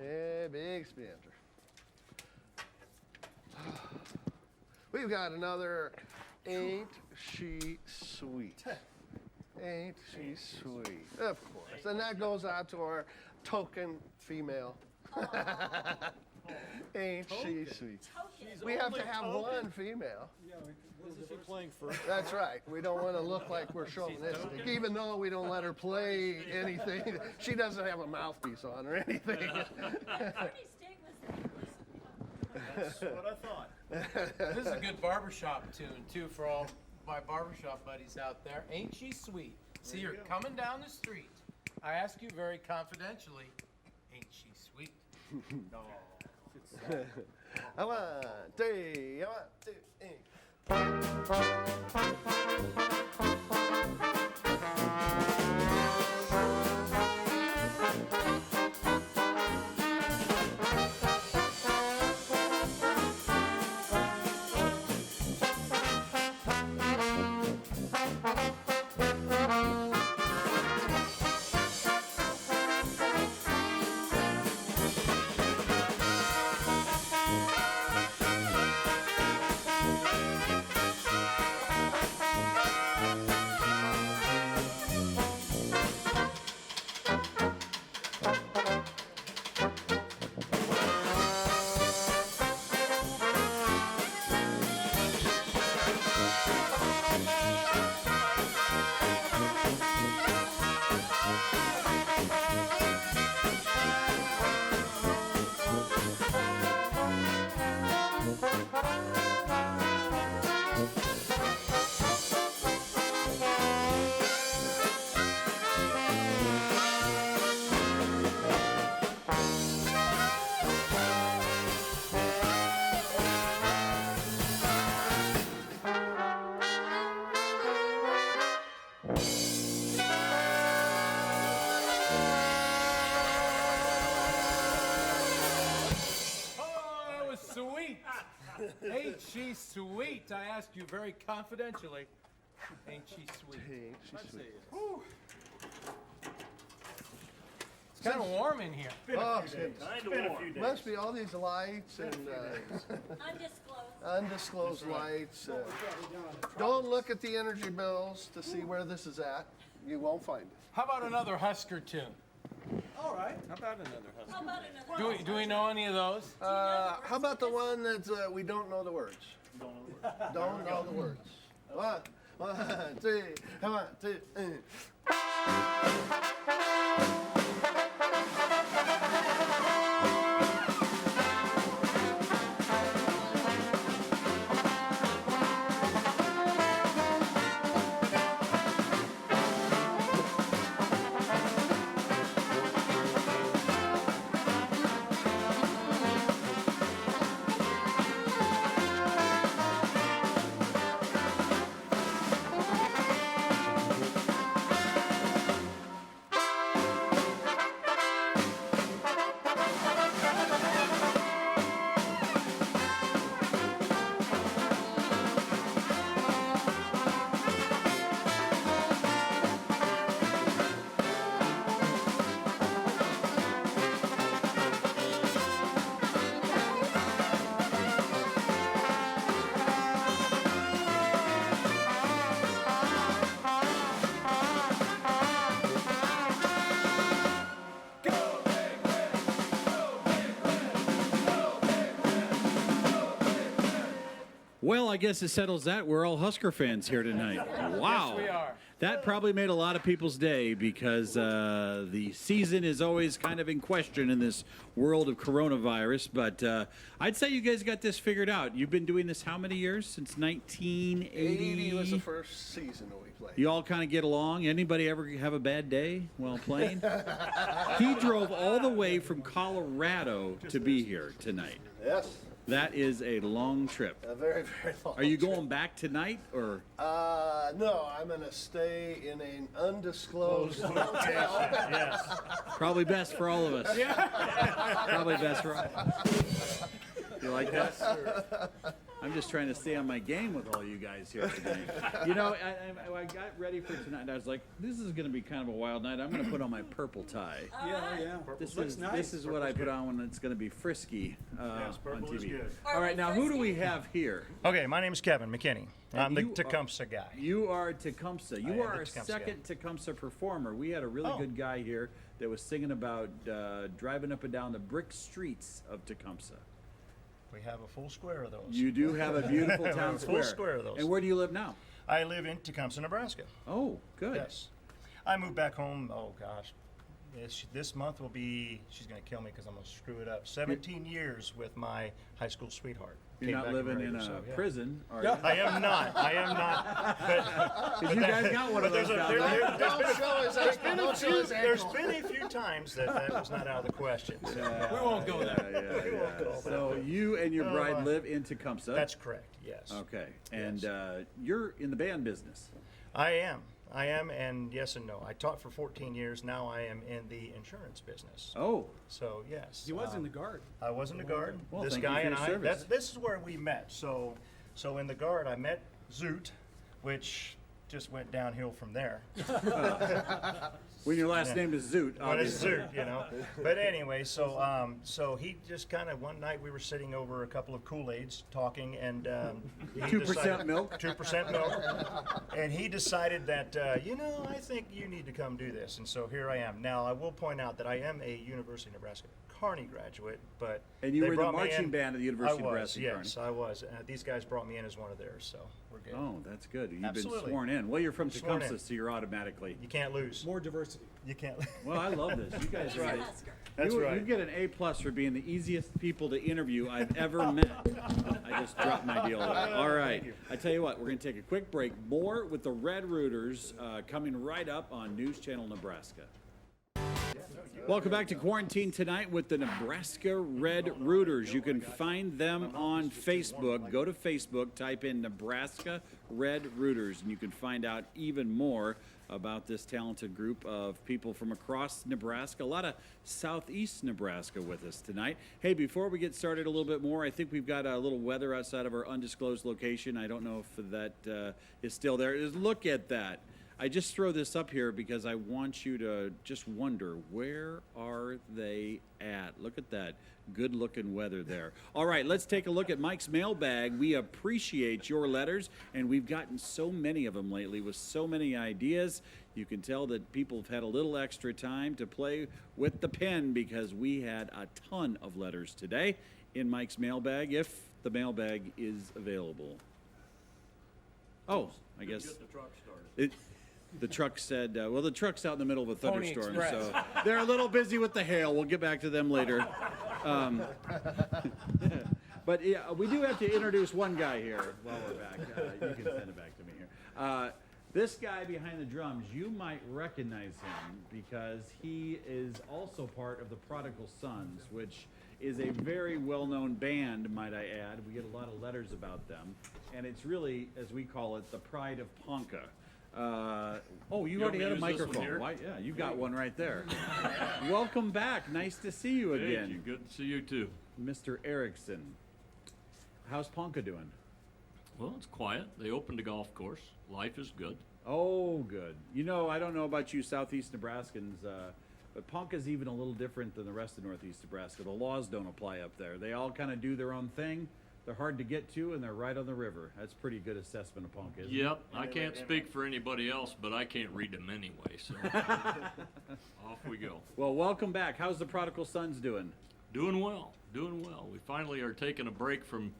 E: Yeah, big spender. We've got another Ain't She Sweet. Ain't she sweet? Of course. And that goes out to our token female. Ain't she sweet? We have to have one female.
B: Isn't she playing first?
E: That's right. We don't want to look like we're chauvinistic, even though we don't let her play anything. She doesn't have a mouthpiece on or anything.
H: That's what I thought.
F: This is a good barbershop tune, too, for all my barbershop buddies out there. Ain't she sweet? See her coming down the street. I ask you very confidentially, ain't she sweet?
H: No.
E: I want to,
F: Ain't she sweet? I ask you very confidentially, Ain't she sweet?
E: Hey, she's sweet.
F: It's kind of warm in here.
E: Oh,
H: Been a few days.
E: must be all these lights and
G: Undisclosed.
E: undisclosed lights. Don't look at the energy bills to see where this is at. You won't find it.
F: How about another Husker tune?
J: All right. How about another husband?
G: How about another?
F: Do we know any of those?
E: How about the one that we don't know the words? Don't know the words. One, two, one, two.
B: Well, I guess it settles that. We're all Husker fans here tonight. Wow.
F: Yes, we are.
B: That probably made a lot of people's day because the season is always kind of in question in this world of coronavirus. But I'd say you guys got this figured out. You've been doing this how many years? Since 1980?
E: 80 was the first season that we played.
B: You all kind of get along? Anybody ever have a bad day while playing? He drove all the way from Colorado to be here tonight.
E: Yes.
B: That is a long trip.
E: A very, very long
B: Are you
E: trip.
B: going back tonight or?
E: No, I'm going to stay in an undisclosed hotel.
H: Yes.
B: Probably best for all of us. Probably best for all. You like that? I'm just trying to stay on my game with all you guys here tonight. You know, I got ready for tonight. I was like, this is going to be kind of a wild night. I'm going to put on my purple tie.
I: Yeah.
B: This is what I put on when it's going to be frisky
H: Yes,
B: on
H: purple is
B: TV.
H: good.
B: All right, now who do we have here?
K: Okay, my name is Kevin McKinney. I'm the
B: you are-
K: Tecumseh guy.
B: You are Tecumseh.
K: I
B: You
K: am
B: are
K: the
B: our
K: Tecumseh
B: second Tecumseh performer. We had a really
K: Oh.
B: good guy here that was singing about driving up and down the brick streets of Tecumseh.
K: We have a full square of those.
B: You do have a beautiful
K: We have
B: town
K: a full
B: square.
K: square of those.
B: And where do you live now?
K: I live in Tecumseh, Nebraska.
B: Oh, good.
K: Yes. I moved back home, oh gosh. This month will be, she's going to kill me because I'm going to screw it up. 17 years with my high school sweetheart.
B: You're
K: Came
B: not
K: back
B: living
K: from
B: in a
K: Raiders, so, yeah.
B: prison, are you?
K: I am not. I am not. But,
B: You guys got one of those down there.
E: Don't show his ankle. Don't show his
K: there's
E: ankle.
K: been a few times that was not out of the question. So,
F: We won't go there.
K: we won't go there.
B: So you and your bride live in Tecumseh.
K: That's correct, yes.
B: Okay. And you're in the band business.
K: I am, and yes and no. I taught for 14 years. Now I am in the insurance business.
B: Oh,
K: So yes,
I: He was in the Guard.
K: I was in the Guard.
B: Well,
K: This
B: thank you
K: guy
B: for
K: and
B: your
K: I.
B: service.
K: This is where we met. So in the Guard, I met Zoot, which just went downhill from there.
B: when your last name is Zoot,
K: But it's
B: obviously.
K: Zoot, you know. But anyway, so he just kind of one night we were sitting over a couple of Kool-Aids talking, and
B: 2% milk?
K: 2% milk, and he decided that I think you need to come do this, and so here I am. Now I will point out that I am a University of Nebraska Kearney graduate, but
B: And you
K: they
B: were in the
K: brought me
B: marching band at the University
K: I
B: of
K: was,
B: Nebraska
K: yes, I was. These guys brought me in as one of theirs, so we're good.
B: Oh, that's good. You've
K: Absolutely.
B: been sworn in. Well, you're from
K: Sworn in.
B: Tecumseh, so you're automatically.
K: You can't lose.
I: More diversity.
K: You can't.
B: Well, I love this. You guys
G: He's
B: are
G: a
B: right.
G: Husker.
K: That's
B: you,
K: right.
B: You get an A+ for being the easiest people to interview I've ever met. I just dropped my deal. All right. I tell you what, we're going to take a quick break. More with the Red Rooters coming right up on News Channel Nebraska. Welcome back to Quarantine Tonight with the Nebraska Red Rooters. You can find them on Facebook. Go to Facebook, type in Nebraska Red Rooters, and you can find out even more about this talented group of people from across Nebraska. A lot of southeast Nebraska with us tonight. Hey, before we get started a little bit more, I think we've got a little weather outside of our undisclosed location. I don't know if that is still there. Just look at that. I just throw this up here because I want you to just wonder, where are they at? Look at that good-looking weather there. All right, let's take a look at Mike's mailbag. We appreciate your letters, and we've gotten so many of them lately with so many ideas. You can tell that people have had a little extra time to play with the pen because we had a ton of letters today in Mike's mailbag, if the mailbag is available. Oh, I guess
H: Get the truck started.
B: the truck said, well, the truck's out in the middle of a
F: Pony
B: thunderstorm,
F: Express.
B: so they're a little busy with the hail. We'll get back to them later. But yeah, we do have to introduce one guy here while we're back. You can send it back to me here. This guy behind the drums, you might recognize him because he is also part of the Prodigal Sons, which is a very well-known band, might I add. We get a lot of letters about them, and it's really, as we call it, the pride of Ponca. Oh, you already had a microphone. Why? Yeah, you got one right there. Welcome back. Nice to see you again.
H: Thank you. Good to see you too.
B: Mr. Erickson. How's Ponca doing?
H: Well, it's quiet. They opened a golf course. Life is good.
B: Oh, good. You know, I don't know about you Southeast Nebraskans, but Ponca's even a little different than the rest of Northeast Nebraska. The laws don't apply up there. They all kind of do their own thing. They're hard to get to, and they're right on the river. That's a pretty good assessment of Ponca, isn't it?
H: Yep. I can't speak for anybody else, but I can't read them anyway, so off we go.
B: Well, welcome back. How's the Prodigal Sons doing?
H: Doing well. Doing well. We finally are taking a break from,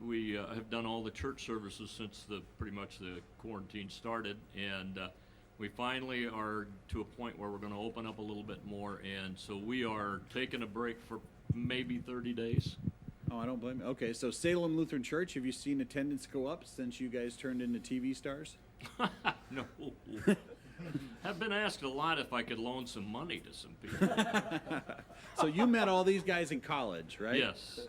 H: we have done all the church services since pretty much the quarantine started, and we finally are to a point where we're going to open up a little bit more, and so we are taking a break for maybe 30 days.
B: Oh, I don't blame you. Okay, so Salem Lutheran Church, have you seen attendance go up since you guys turned into TV stars?
H: No. I've been asked a lot if I could loan some money to some people.
B: So you met all these guys in college, right?
H: Yes.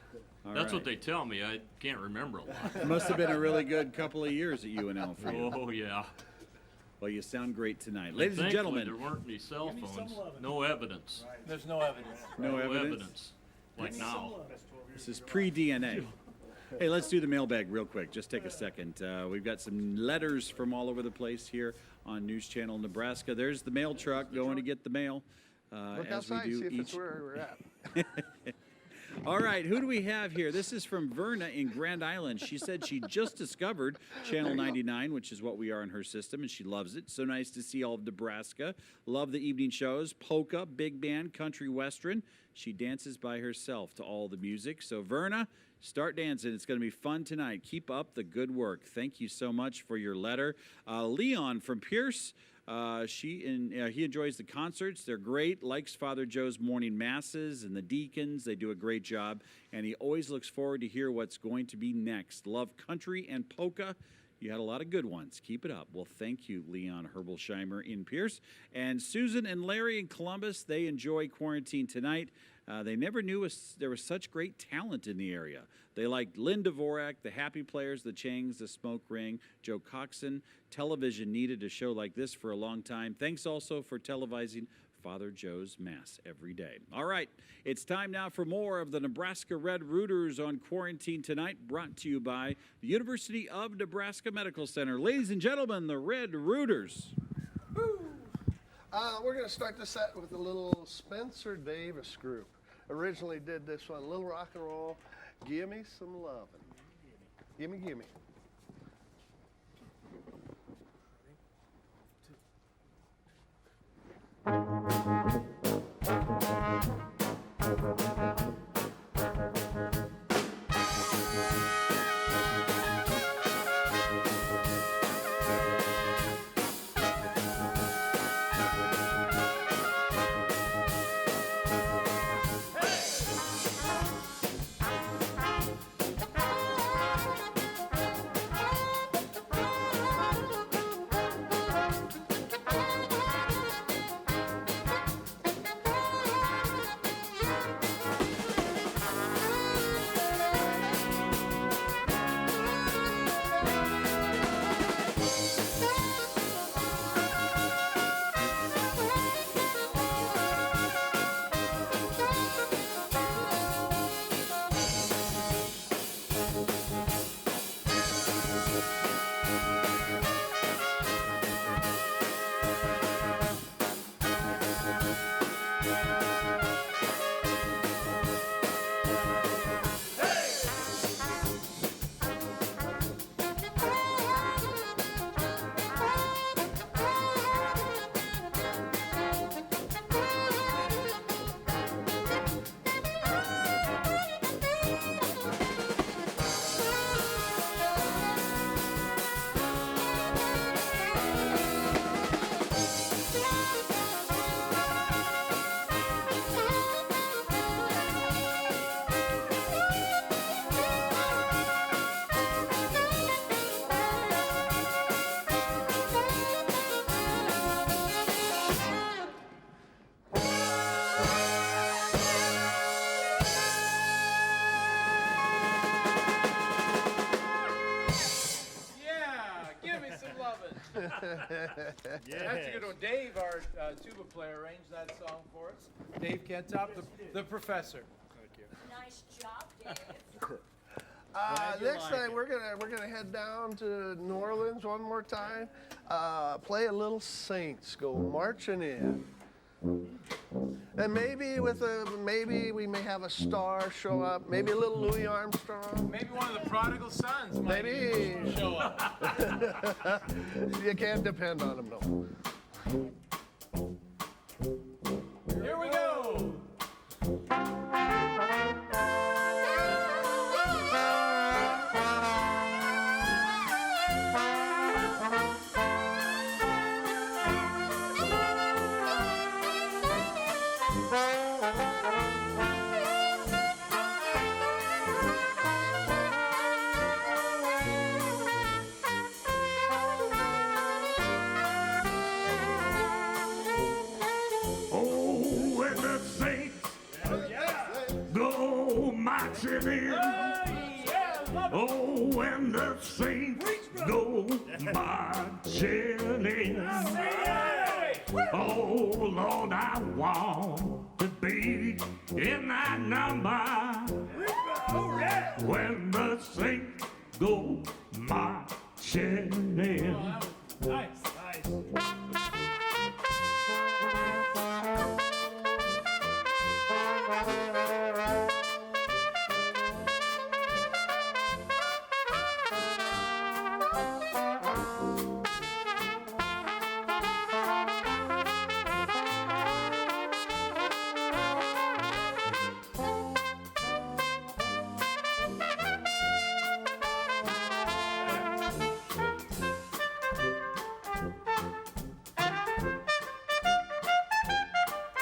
B: All
H: That's what
B: right.
H: they tell me. I can't remember a lot.
B: It must have been a really good couple of years at UNL for you.
H: Oh, yeah.
B: Well, you sound great tonight. Ladies and
H: Thankfully,
B: gentlemen.
H: there weren't any cell phones. No evidence.
F: There's no evidence.
B: No evidence?
H: Like now.
B: This is pre-DNA. Hey, let's do the mailbag real quick. Just take a second. We've got some letters from all over the place here on News Channel Nebraska. There's the mail truck going to get the mail.
E: Look
B: as we
E: outside,
B: do
E: see if
B: each.
E: it's where we're at.
B: All right, who do we have here? This is from Verna in Grand Island. She said she just discovered Channel 99, which is what we are in her system, and she loves it. So nice to see all of Nebraska. Love the evening shows, polka, big band, country western. She dances by herself to all the music. So Verna, start dancing. It's going to be fun tonight. Keep up the good work. Thank you so much for your letter. Leon from Pierce. He enjoys the concerts. They're great. Likes Father Joe's morning masses and the deacons. They do a great job. And he always looks forward to hear what's going to be next. Love country and polka. You had a lot of good ones. Keep it up. Well, thank you, Leon Herbolsheimer in Pierce. And Susan and Larry in Columbus, they enjoy quarantine tonight. They never knew there was such great talent in the area. They liked Lynn Dvorak, the Happy Players, the Changs, the Smoke Ring, Joe Coxon. Television needed a show like this for a long time. Thanks also for televising Father Joe's Mass every day. All right, it's time now for more of the Nebraska Red Rooters on Quarantine Tonight, brought to you by the University of Nebraska Medical Center. Ladies and gentlemen, the Red Rooters.
E: We're going to start the set with a little Spencer Davis group. Originally did this one, Little Rock and Roll, Gimme Some Lovin'. Gimme, gimme.
F: That's a good one. Dave, our tuba player, arranged that song for us. Dave Kentop, the professor. Thank you.
G: Nice job, Dave.
E: Next time we're gonna head down to New Orleans one more time. Play a little Saints, go marching in, and maybe we may have a star show up. Maybe a little Louis Armstrong.
F: Maybe one of the prodigal sons might
E: Maybe.
F: show up.
E: You can't depend on them, no.
F: Here we go.
L: Oh, when the Saints go marching in. Oh, when the Saints go marching in. Oh, Lord, I want to be in that number. When the Saints go marching in.
F: Nice, nice.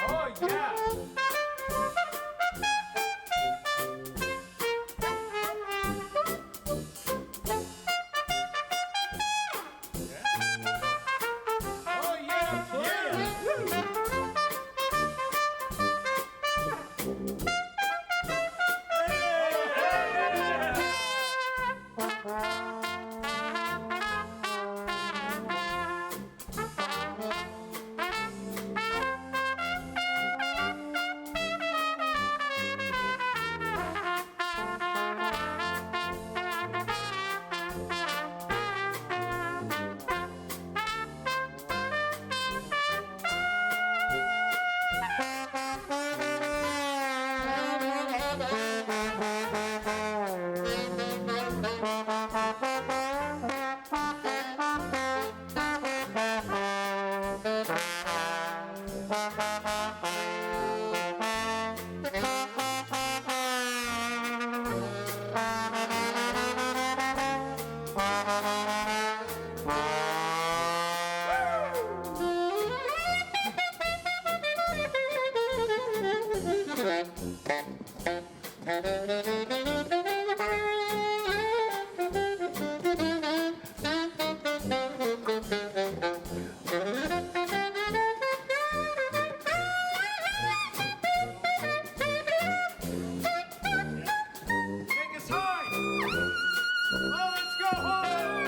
F: Oh, yeah. Oh, yeah, play. Take us high. Oh, let's go home.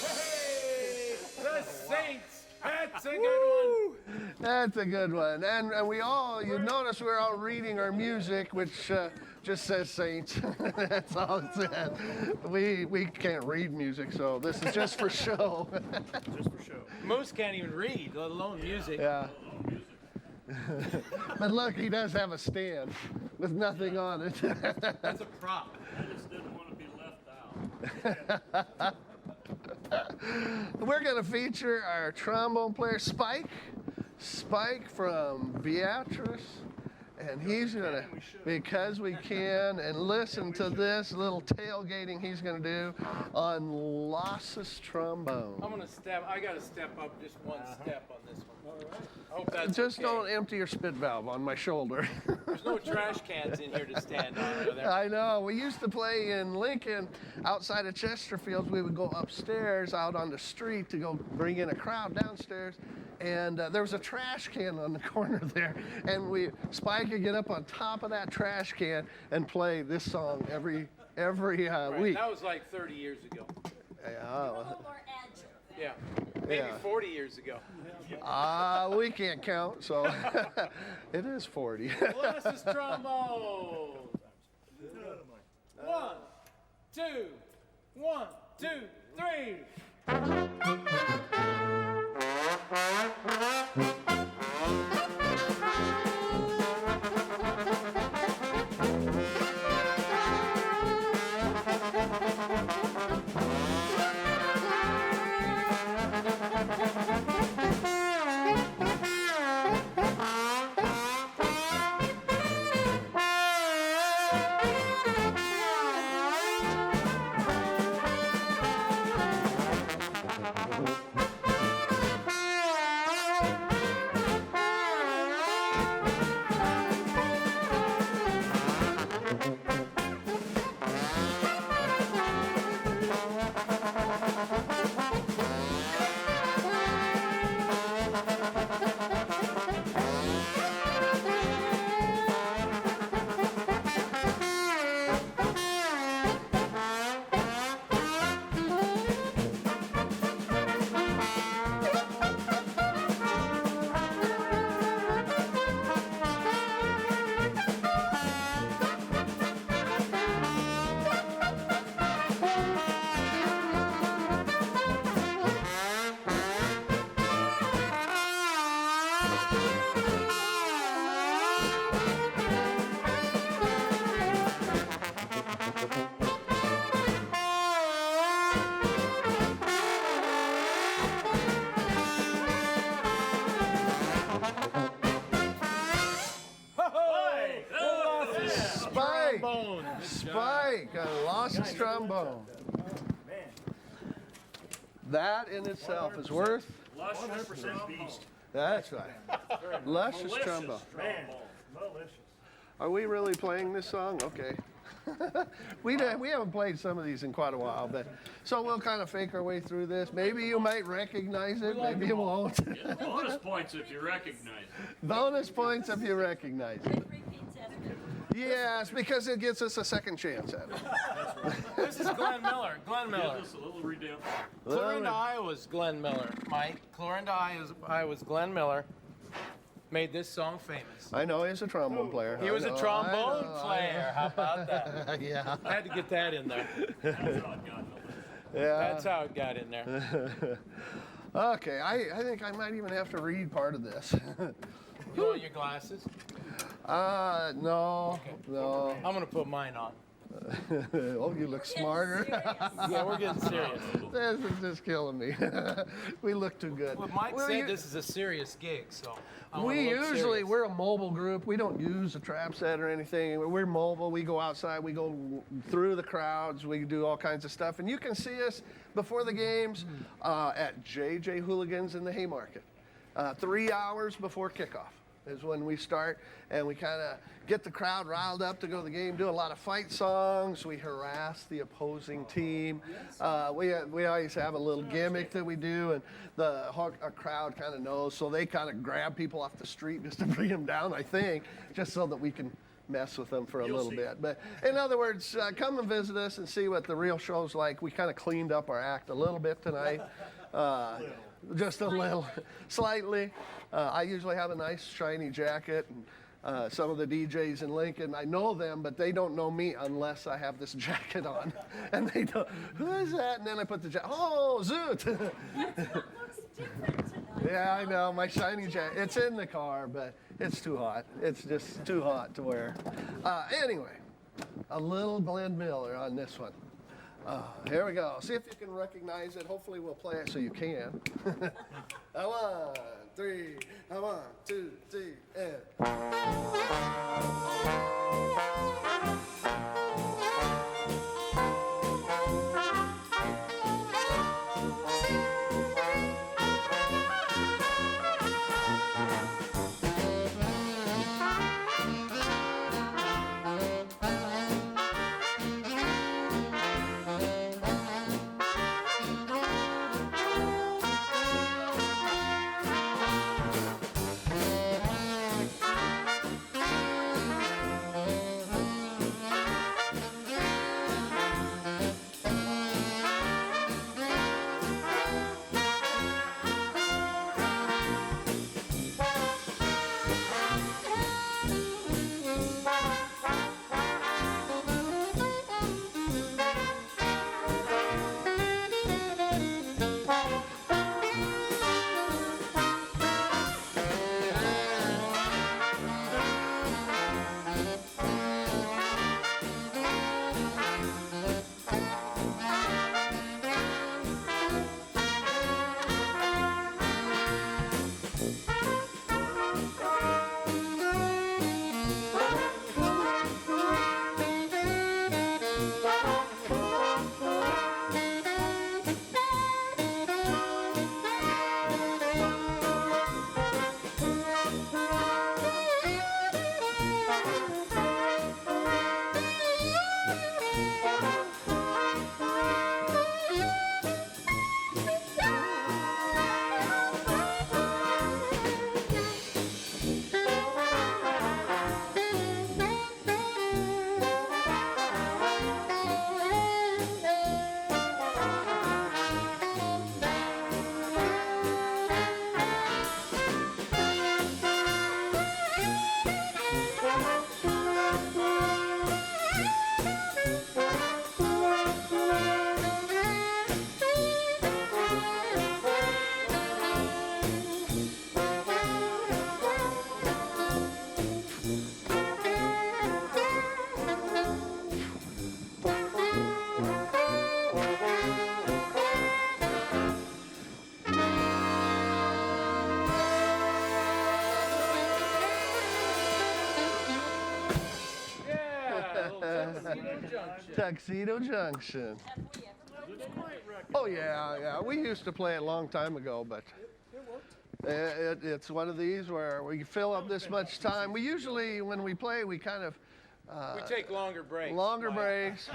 F: Hey, the Saints. That's a good one.
E: That's a good one. And we all, you notice we're all reading our music, which just says Saints. That's all it says. We can't read music, so this is just for show.
K: Just for show.
F: Most can't even read, let alone music.
E: Yeah. But look, he does have a stand with nothing on it.
F: That's a prop.
H: I just didn't want to be left out.
E: We're going to feature our trombone player, Spike. Spike from Beatrice. And he's gonna, because we can, and listen to this little tailgating he's gonna do on lossless trombone.
F: I gotta step up just one step on this one. All right. I hope that's
E: Just
F: okay.
E: don't empty your spit valve on my shoulder.
F: There's no trash cans in here to stand on, are there?
E: I know. We used to play in Lincoln outside of Chesterfield. We would go upstairs out on the street to go bring in a crowd downstairs. And there was a trash can on the corner there. And Spike would get up on top of that trash can and play this song every
F: Right,
E: week.
F: that was like 30 years ago. Yeah, maybe
E: Yeah.
F: 40 years ago.
E: We can't count, so it is 40.
F: Glasses trombone. 1, 2, 1, 2, 3.
E: Spike, I lost his trombone. That in itself is worth
K: 100% beast.
E: That's right. Luscious trombone.
K: Man, delicious.
E: Are we really playing this song? Okay. We haven't played some of these in quite a while, but so we'll kind of fake our way through this. Maybe you might recognize it, maybe you won't.
H: Bonus points if you recognize it.
E: Bonus points if you recognize it. Yes, because it gives us a second chance at it.
F: This is Glenn Miller. Glenn Miller.
H: Give us a little redemption.
F: Clarinda, Iowa's Glenn Miller. Mike, Clarinda, Iowa's Glenn Miller made this song famous.
E: I know he's a trombone player.
F: He was a trombone player. How about that?
E: Yeah.
F: I had to get that in there.
H: That's how it got.
E: Yeah.
F: That's how it got in there.
E: Okay, I think I might even have to read part of this.
F: You want your glasses?
E: No, no.
F: I'm gonna put mine on.
E: Oh, you look smarter.
F: Yeah, we're getting serious.
E: This is just killing me. We look too good.
F: Well, Mike said this is a serious gig, so
E: we're a mobile group. We don't use a trap set or anything. We're mobile. We go outside. We go through the crowds. We do all kinds of stuff. And you can see us before the games at JJ Hooligans in the Haymarket. 3 hours before kickoff is when we start, and we kind of get the crowd riled up to go to the game, do a lot of fight songs. We harass the opposing team. We always have a little gimmick that we do, and our crowd kind of knows, so they kind of grab people off the street just to bring them down, I think, just so that we can mess with them for a little bit. But in other words, come and visit us and see what the real show's like. We kind of cleaned up our act a little bit tonight. Just a little, slightly. I usually have a nice shiny jacket, and some of the DJs in Lincoln, I know them, but they don't know me unless I have this jacket on. And they go, who is that? And then I put the jacket, oh, Zoot! Yeah, I know, my shiny jacket. It's in the car, but it's too hot. It's just too hot to wear. Anyway, a little Glenn Miller on this one. Here we go. See if you can recognize it. Hopefully we'll play it so you can. 1, 3, 1, 2, 3, and. Tuxedo Junction. Oh yeah. We used to play it a long time ago, but it's one of these where we fill up this much time. We usually, when we play, we kind of
J: we take longer breaks.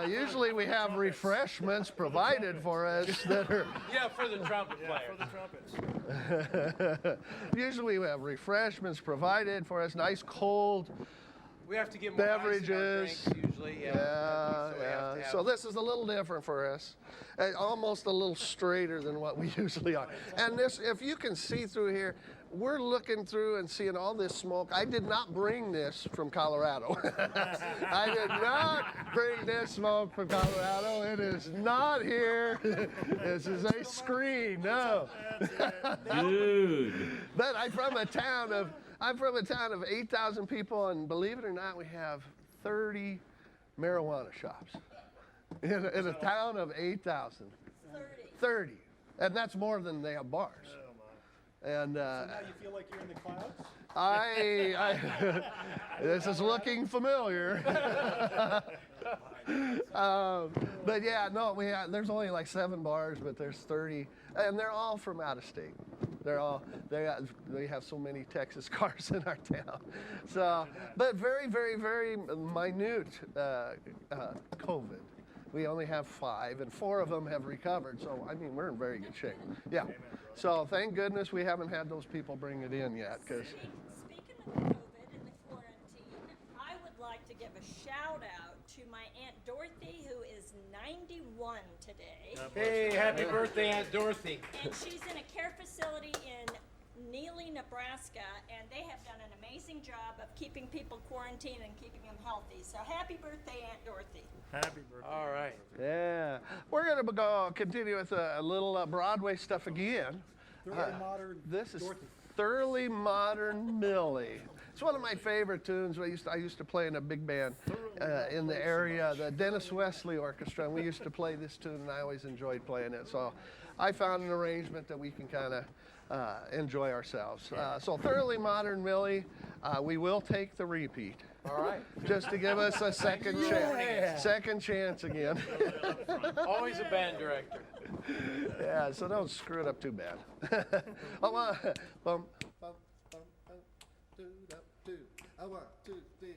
E: Usually we have refreshments provided for us that are.
J: Yeah, for the trumpet player.
E: For the trumpets. Usually we have refreshments provided for us, nice cold.
J: We have to give more
E: beverages.
J: ice in our drinks usually. Yeah.
E: So this is a little different for us, almost a little straighter than what we usually are. And this, if you can see through here, we're looking through and seeing all this smoke. I did not bring this from Colorado. I did not bring this smoke from Colorado. It is not here. This is a screen. No.
H: Dude.
E: But I'm from a town of 8,000 people, and believe it or not, we have 30 marijuana shops in a town of 8,000. 30. And that's more than they have bars. And
I: So now you feel like you're in the clouds?
E: This is looking familiar. But yeah, no, there's only like 7 bars, but there's 30, and they're all from out of state. They have so many Texas cars in our town. So, but very, very, very minute COVID. We only have 5, and 4 of them have recovered. So, I mean, we're in very good shape. Yeah. So, thank goodness we haven't had those people bring it in yet. Because
G: Speaking of COVID and the quarantine, I would like to give a shout out to my Aunt Dorothy, who is 91 today.
J: Hey, happy birthday, Aunt Dorothy.
G: And she's in a care facility in Neely, Nebraska, and they have done an amazing job of keeping people quarantined and keeping them healthy. So happy birthday, Aunt Dorothy.
K: Happy birthday.
J: All right.
E: yeah, we're going to continue with a little Broadway stuff again.
I: Thoroughly modern.
E: This is
I: Dorothy.
E: Thoroughly Modern Millie. It's one of my favorite tunes. I used to play in a big band in the area, the Dennis Wesley Orchestra, and we used to play this tune, and I always enjoyed playing it. So I found an arrangement that we can kind of enjoy ourselves. So Thoroughly Modern Millie, we will take the repeat.
J: All right.
E: Just to give us a second chance. Second chance again.
J: Always a band director.
E: Yeah, so don't screw it up too bad. Bum, bum, bum, bum, do, da, do. 1, 2, 3.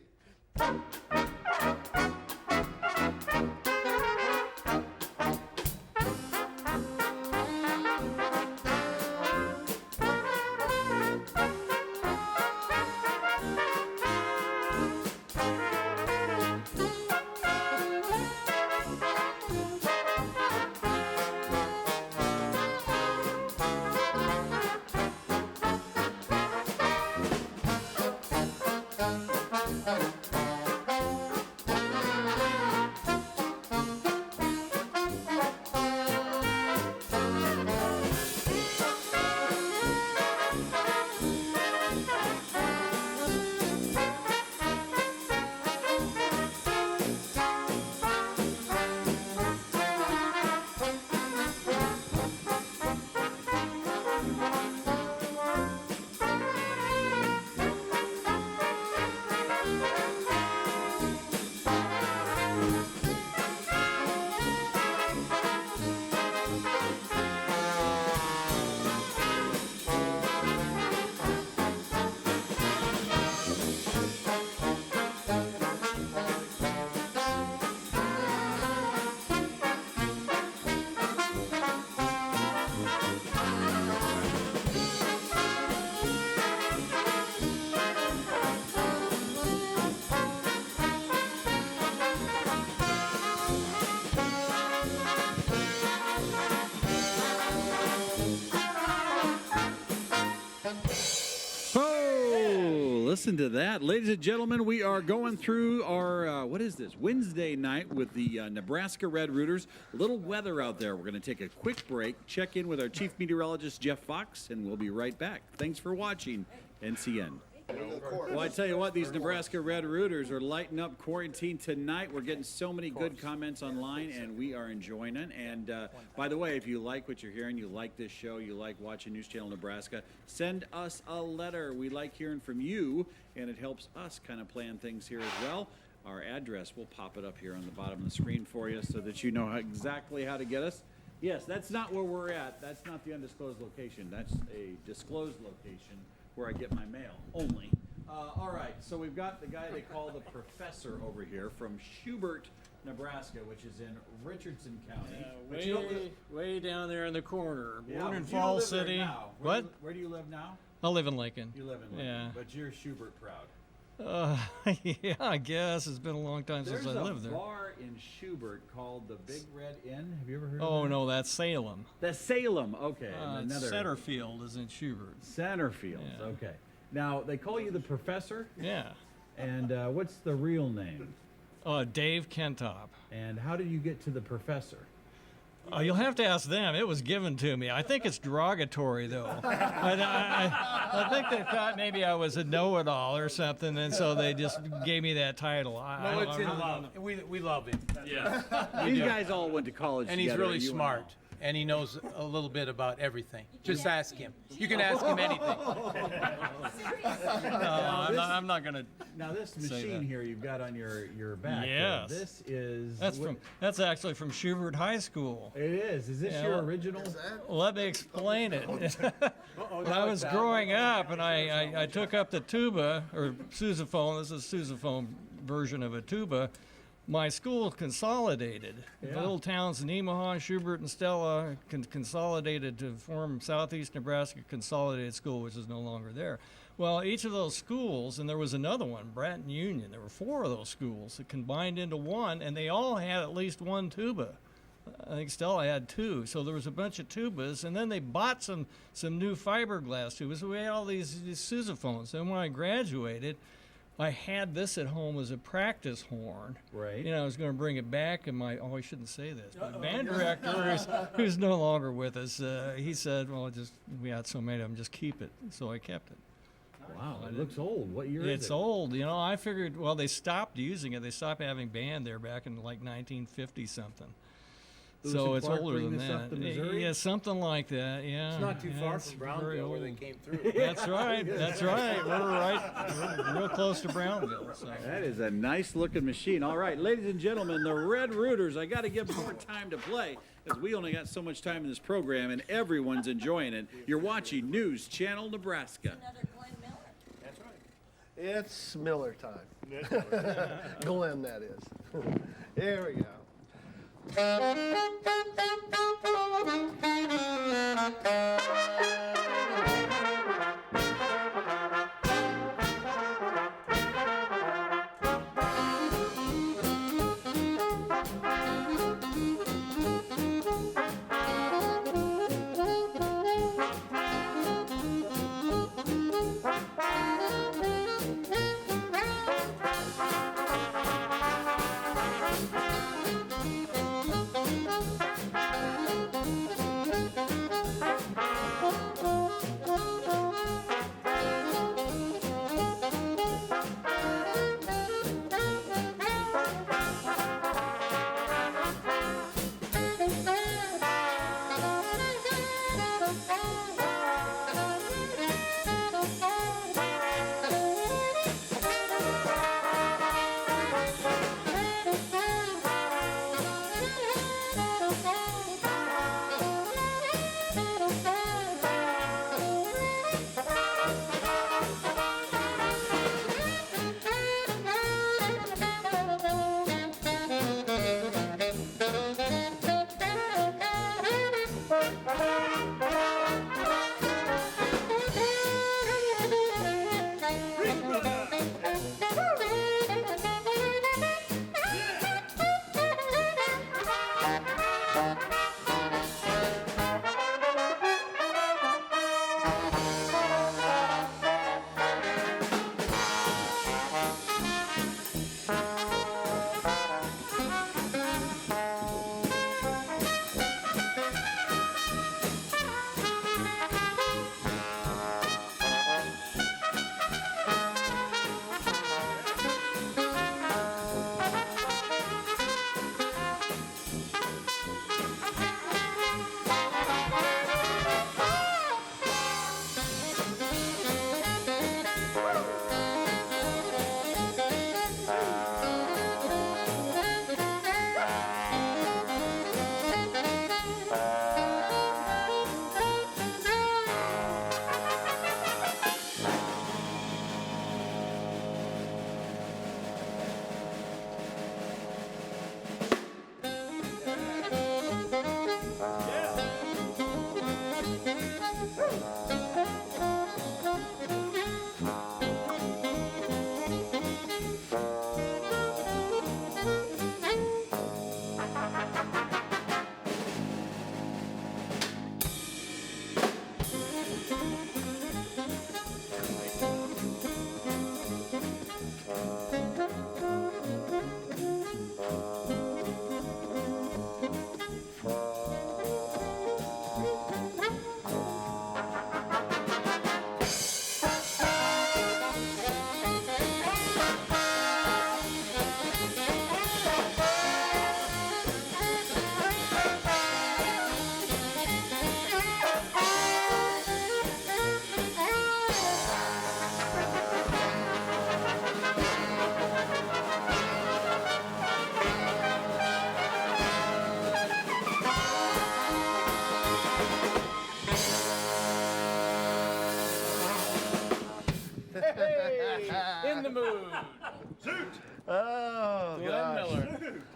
B: Listen to that. Ladies and gentlemen, we are going through our, Wednesday night with the Nebraska Red Rooters. A little weather out there. We're going to take a quick break, check in with our chief meteorologist, Jeff Fox, and we'll be right back. Thanks for watching NCN. Well, I tell you what, these Nebraska Red Rooters are lighting up quarantine tonight. We're getting so many good comments online, and we are enjoying it. And by the way, if you like what you're hearing, you like this show, you like watching News Channel Nebraska, send us a letter. We like hearing from you, and it helps us kind of plan things here as well. Our address, we'll pop it up here on the bottom of the screen for you so that you know exactly how to get us. Yes, that's not where we're at. That's not the undisclosed location. That's a disclosed location where I get my mail only. All right, so we've got the guy they call the professor over here from Schubert, Nebraska, which is in Richardson County. But you don't live-
M: way down there in the corner.
B: Yeah,
M: Born in
B: but you don't
M: Falls
B: live there
M: City.
B: now.
M: What?
B: Where do you live now?
M: I live in Lincoln.
B: You live in Lincoln,
M: Yeah.
B: but you're Schubert proud.
M: Yeah, I guess. It's been a long time
B: There's
M: since I lived
B: a
M: there.
B: bar in Schubert called the Big Red Inn. Have you ever heard of
M: Oh,
B: that?
M: no, that's Salem.
B: That's Salem. Okay.
M: Centerfield is in Schubert.
B: Centerfield.
M: Yeah.
B: Okay. Now, they call you the professor?
M: Yeah.
B: And what's the real name?
M: Dave Kentop.
B: And how did you get to the professor?
M: You'll have to ask them. It was given to me. I think it's derogatory, though. I think they thought maybe I was a know-it-all or something, and so they just gave me that title.
J: No, it's in love. We love him.
H: Yeah.
B: These guys all went to college
J: And he's
B: together,
J: really
B: you and
J: smart.
B: all.
J: And he knows a little bit about everything. Just ask him. You can ask him anything.
M: I'm not going to.
B: Now, this
M: say
B: machine
M: that.
B: here you've got on your back.
M: Yes.
B: This is...
M: That's actually from Schubert High School.
B: It is. Is this
M: Yeah,
B: your
M: well-
B: original?
M: Let me explain it. When I was growing up and I took up the tuba, or sousaphone, this is a sousaphone version of a tuba, my school consolidated. The
B: Yeah.
M: little towns in Nemaha, Schubert, and Stella consolidated to form Southeast Nebraska Consolidated School, which is no longer there. Well, each of those schools, and there was another one, Bratton Union, there were 4 of those schools that combined into one, and they all had at least one tuba. I think Stella had 2, so there was a bunch of tubas, and then they bought some new fiberglass tubas. So we had all these sousaphones. And when I graduated, I had this at home as a practice horn.
B: Right.
M: You know, I was going to bring it back, and I shouldn't say this, but the band director, who's no longer with us, he said, well, we had so many of them, just keep it. So I kept it.
B: Wow, it looks old. What year is it?
M: It's old. You know, I figured, well, they stopped using it. They stopped having band there back in like 1950-something.
B: Lewis
M: So
B: and
M: it's
B: Clark
M: older
B: bring
M: than
B: this up
M: that.
B: to Missouri?
M: Yeah, something like that. Yeah.
J: It's not too
M: yeah,
J: far
M: it's
J: from
M: very
J: Brownville where they
M: old.
J: came through.
M: That's right. That's right. We're real close to Brownville. So.
B: That is a nice looking machine. All right, ladies and gentlemen, the Red Rooters. I got to give more time to play because we only got so much time in this program and everyone's enjoying it. You're watching News Channel Nebraska.
G: Another Glenn Miller.
J: That's right.
E: It's Miller time. Glenn, that is. Here we go.
J: Hey, in the mood.
E: Oh,
J: Glenn
E: gosh.
J: Miller.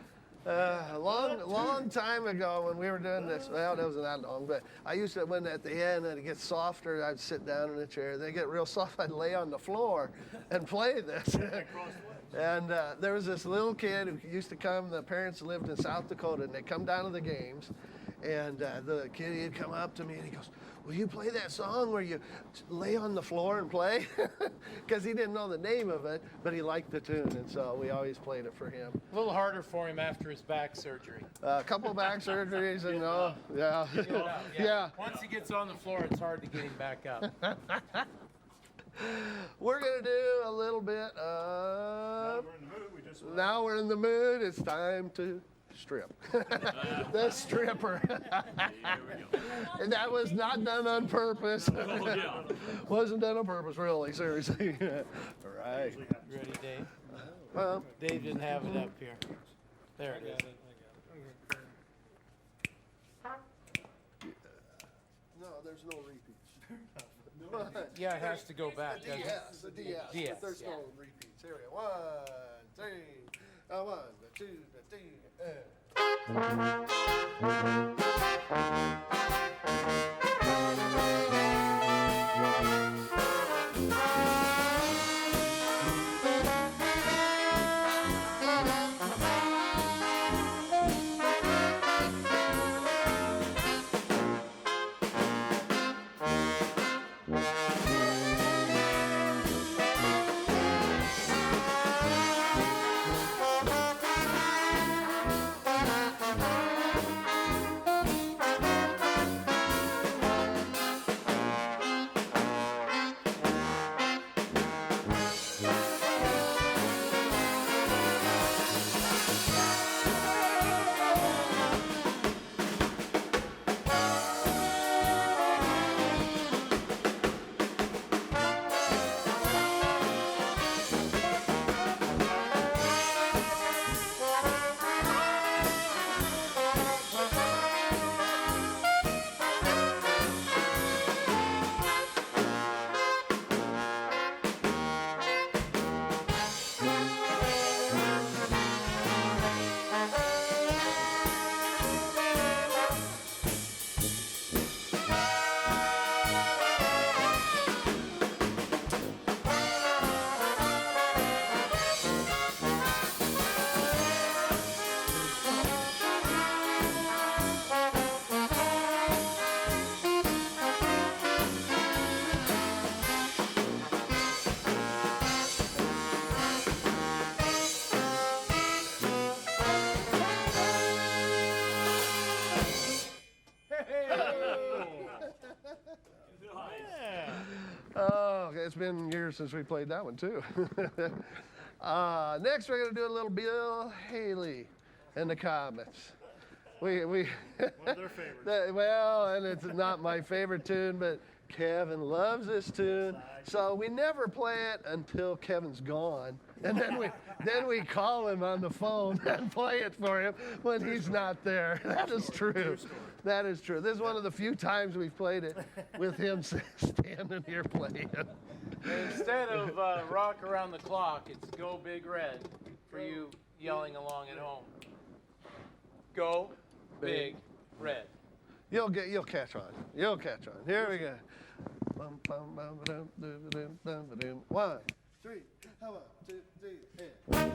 E: A long time ago when we were doing this, well, it wasn't that long, but I used to, when at the end and it gets softer, I'd sit down in a chair. They get real soft, I'd lay on the floor and play this. And there was this little kid who used to come, the parents lived in South Dakota, and they'd come down to the games. And the kid, he'd come up to me and he goes, will you play that song where you lay on the floor and play? Because he didn't know the name of it, but he liked the tune, and so we always played it for him.
J: A little harder for him after his back surgery.
E: A couple back surgeries and yeah. Yeah.
J: Once he gets on the floor, it's hard to get him back up.
E: We're going to do a little bit of... Now we're in the mood. It's time to strip. The stripper. And that was not done on purpose. Wasn't done on purpose, really, seriously. All right.
J: You ready, Dave? Dave didn't have it up here. There it is.
E: No, there's no repeats.
J: Yeah, it has to go back, doesn't it?
E: The DS.
J: DS,
E: But there's no repeats. Here we go. 1, 3. 1, 2, 3. Oh, it's been years since we played that one, too. Next, we're going to do a little Bill Haley and the Comets. One of their favorites. Well, and it's not my favorite tune, but Kevin loves this tune. So we never play it until Kevin's gone. And then we call him on the phone and play it for him when he's not there. That is true. That is true. This is one of the few times we've played it with him standing here playing.
J: Instead of Rock Around the Clock, it's Go Big Red for you yelling along at home. Go Big Red.
E: You'll catch on. You'll catch on. Here we go. Bum, bum, bum, ba-dum, doo-ba-dum, dum, ba-dum. 1, 3. How about 2, 3, and.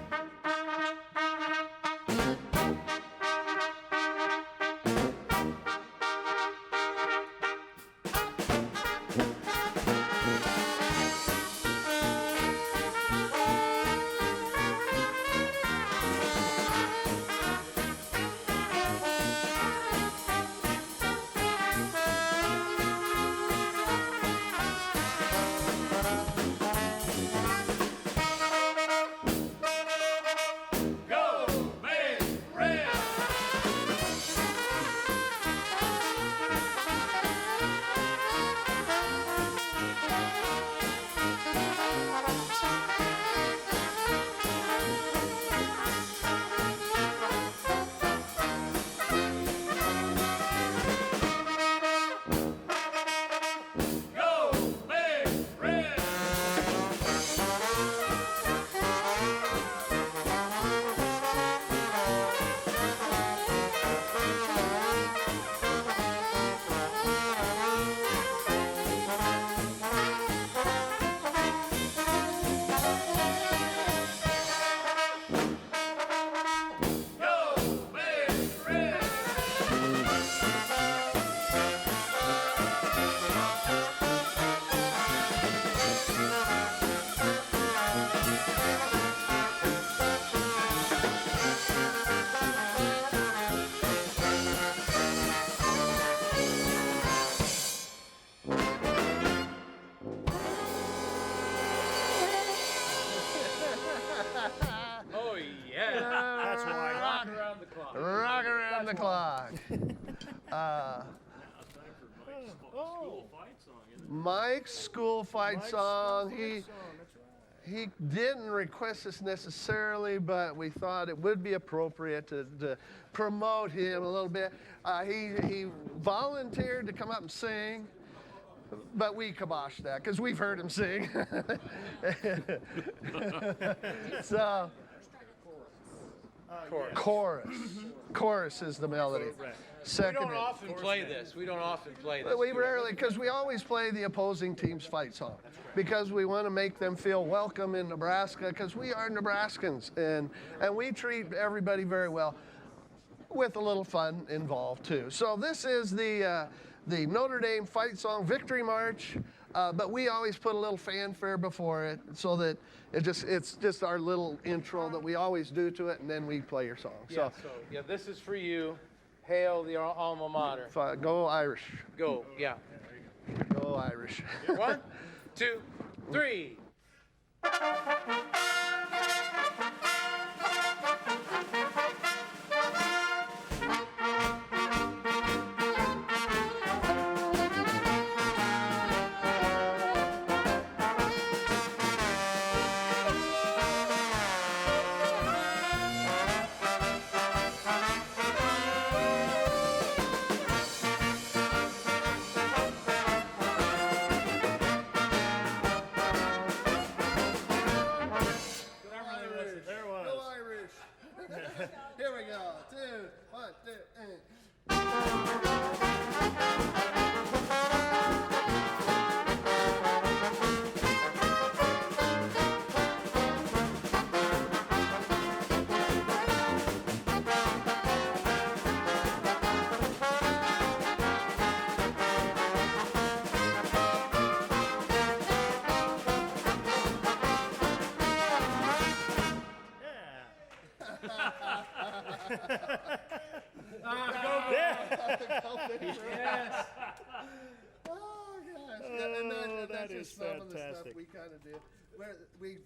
L: Go
J: Oh, yeah.
K: That's why.
J: Rock around the clock.
E: Rock around the clock. Mike's school fight song. He didn't request this necessarily, but we thought it would be appropriate to promote him a little bit. He volunteered to come up and sing, but we kiboshed that because we've heard him sing. So, chorus is the melody.
J: We don't often play this. We don't often play this.
E: We rarely, because we always play the opposing team's fight song, because we want to make them feel welcome in Nebraska, because we are Nebraskans, and we treat everybody very well, with a little fun involved too. So this is the Notre Dame fight song Victory March, but we always put a little fanfare before it, so that it's just our little intro that we always do to it, and then we play your song.
J: Yeah, this is for you. Hail the alma mater.
E: Go Irish.
J: Go, yeah.
E: Go Irish.
J: 1, 2, 3.
E: Here we go. 2, 1, 2, and.
J: Yes.
E: Oh gosh.
K: That is
E: just some of the stuff
K: fantastic.
E: we kind of do.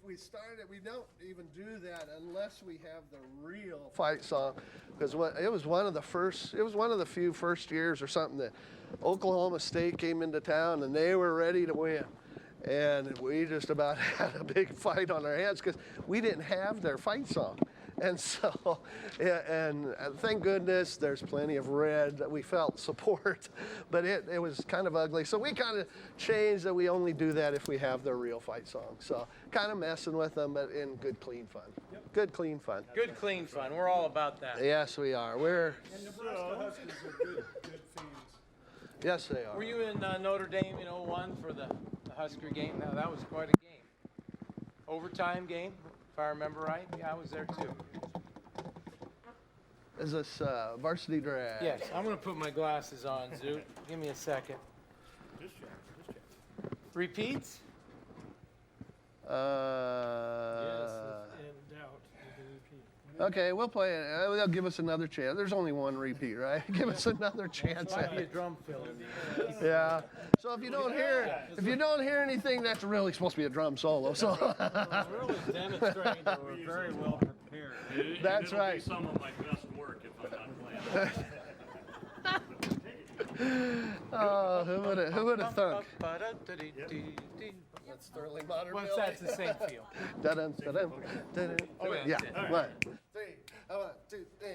E: We started. We don't even do that unless we have the real fight song, because it was one of the first. It was one of the few first years or something that Oklahoma State came into town and they were ready to win. And we just about had a big fight on our hands because we didn't have their fight song. And so, yeah, and thank goodness there's plenty of red that we felt support, but it was kind of ugly. So we kind of changed that we only do that if we have their real fight song. So kind of messing with them, but in good, clean fun. Yep. Good, clean fun.
J: Good, clean fun. We're all about that.
E: Yes, we are.
I: And Nebraska Huskies are good fans.
E: Yes, they are.
J: Were you in Notre Dame in 01 for the Husker game? Now, that was quite a game. Overtime game, if I remember right. Yeah, I was there too.
E: Is this varsity drag?
J: Yes, I'm going to put my glasses on, Zoot. Give me a second.
K: Just check.
J: Repeats?
I: Yes, in doubt.
E: Okay, we'll play it. They'll give us another chance. There's only one repeat, right? Give us another chance.
J: Might be a drum fill.
E: Yeah. So if you don't hear anything, that's really supposed to be a drum solo. So
M: really demonstrating that we're very well prepared.
E: That's
H: it'll
E: right.
H: Be some of my best work if I'm not playing.
E: Oh, who would have thunk? That's Sterling Modern.
J: Well, that's the same feel.
E: Dun-dun, dun-dun, dun-dun.
J: Oh,
E: Yeah.
J: yeah.
E: 1, 3. 1, 2, 3.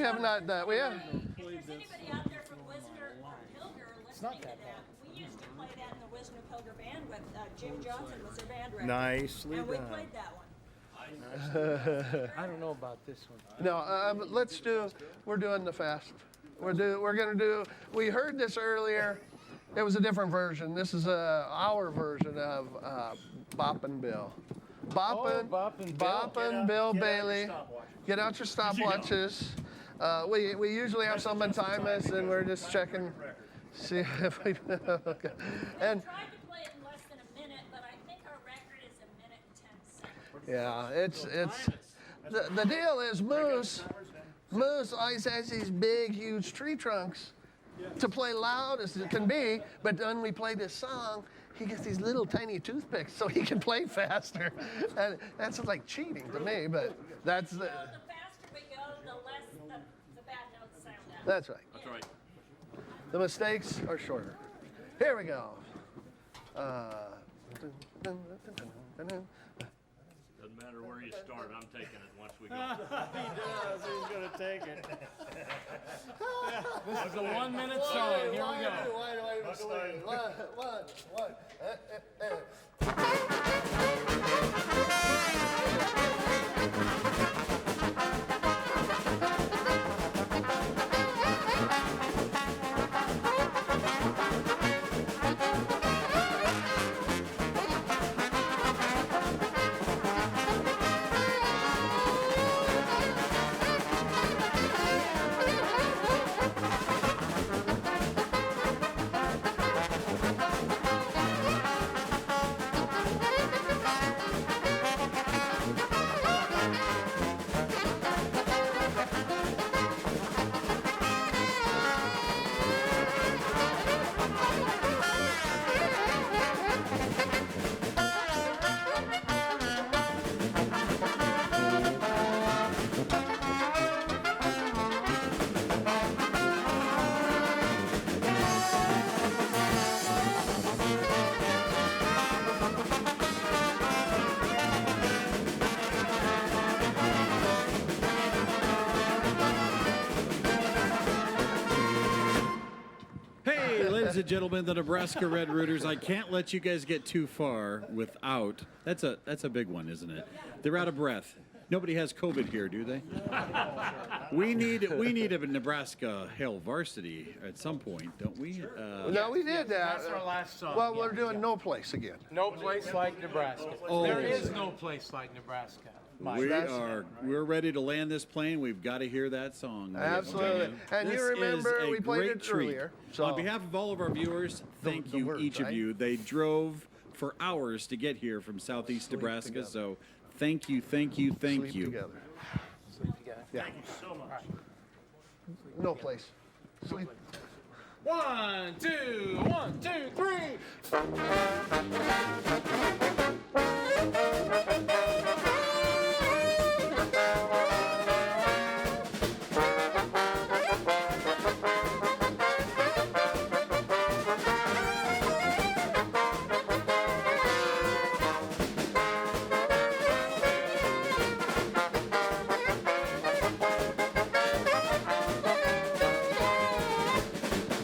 E: have not done. We have.
G: If there's anybody out there from Wisner or Pilger listening to that, we used to play that in the Wisner Pilger band with Jim Johnson was their band director.
K: Nicely
G: and we
K: done.
G: played that one.
J: I don't know about this one.
E: No, let's do. We're doing the fast. We're gonna do. We heard this earlier. It was a different version. This is our version of Boppin' Bill. Boppin' Bill Bailey. Get out your stopwatches. We usually have someone time us, and we're just checking, see if we. Okay. And
G: We tried to play it in less than a minute, but I think our record is a minute and 10 seconds.
E: yeah, it's the deal is Moose always has these big, huge tree trunks to play loud as it can be, but when we play this song, he gets these little tiny toothpicks so he can play faster. And that's like cheating to me, but that's the.
G: The faster we go, the less the bad notes sound out.
E: That's right.
H: That's right.
E: The mistakes are shorter. Here we go.
H: Doesn't matter where you start, I'm taking it once we go.
J: He does. He's going to take it. This is a 1 minute song. Here we go.
E: Why do I even start? One.
B: Ladies and gentlemen, the Nebraska Red Rooters, I can't let you guys get too far without, that's a big one, isn't it? They're out of breath. Nobody has COVID here, do they? We need a Nebraska Hail varsity at some point, don't we?
E: No, we did that.
J: That's our last song.
E: Well, we're doing No Place again.
J: No place like Nebraska.
B: Oh.
J: There is no place like Nebraska.
B: We're ready to land this plane. We've got to hear that song.
E: Absolutely. And
B: This
E: you remember
B: is a
E: we played
B: great
E: it
B: treat.
E: earlier. So
B: On behalf of all of our viewers, thank
E: the
B: you,
E: words,
B: each of
E: right?
B: you. They drove for hours to get here from southeast Nebraska,
E: together.
B: so thank you, thank you, thank
E: sleep
B: you.
E: together.
J: Sleep together.
E: Yeah.
K: Thank you so much.
E: No Place. Sleep.
J: 1, 2, 1, 2, 3.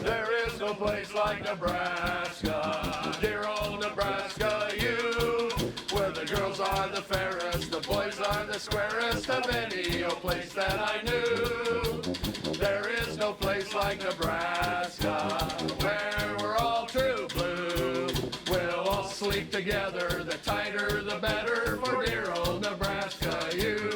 N: There is no place like Nebraska, dear old Nebraska, you, where the girls are the fairest, the boys are the squarest of any old place that I knew. There is no place like Nebraska, where we're all true blue. We'll all sleep together, the tighter the better for dear old Nebraska, you.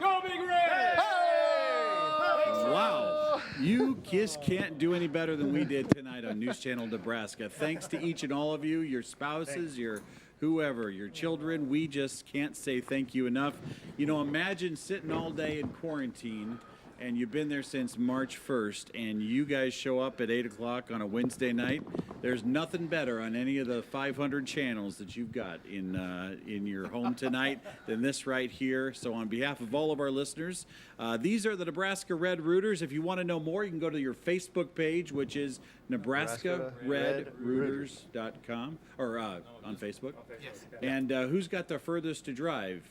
J: Go Big Red!
B: Wow. You just can't do any better than we did tonight on News Channel Nebraska. Thanks to each and all of you, your spouses, your whoever, your children. We just can't say thank you enough. You know, imagine sitting all day in quarantine and you've been there since March 1st, and you guys show up at 8 o'clock on a Wednesday night, there's nothing better on any of the 500 channels that you've got in your home tonight than this right here. So on behalf of all of our listeners, these are the Nebraska Red Rooters. If you want to know more, you can go to your Facebook page, which is NebraskaRedRooters.com, or on Facebook.
F: Yes.
B: And who's got the furthest to drive?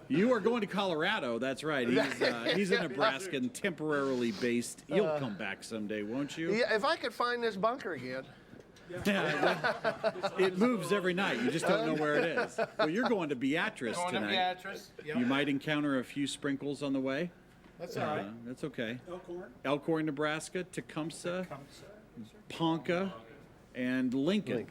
B: You are going to Colorado. That's right. He's a Nebraskan, temporarily based. He'll come back someday, won't you?
E: Yeah, if I could find this bunker again.
B: It moves every night. You just don't know where it is. Well, you're going to Beatrice
F: Going
B: tonight.
F: to Beatrice. Yep.
B: You might encounter a few sprinkles on the way.
F: That's all right.
B: That's okay.
I: Elkhorn.
B: Elkhorn, Nebraska, Tecumseh, Ponca, and Lincoln.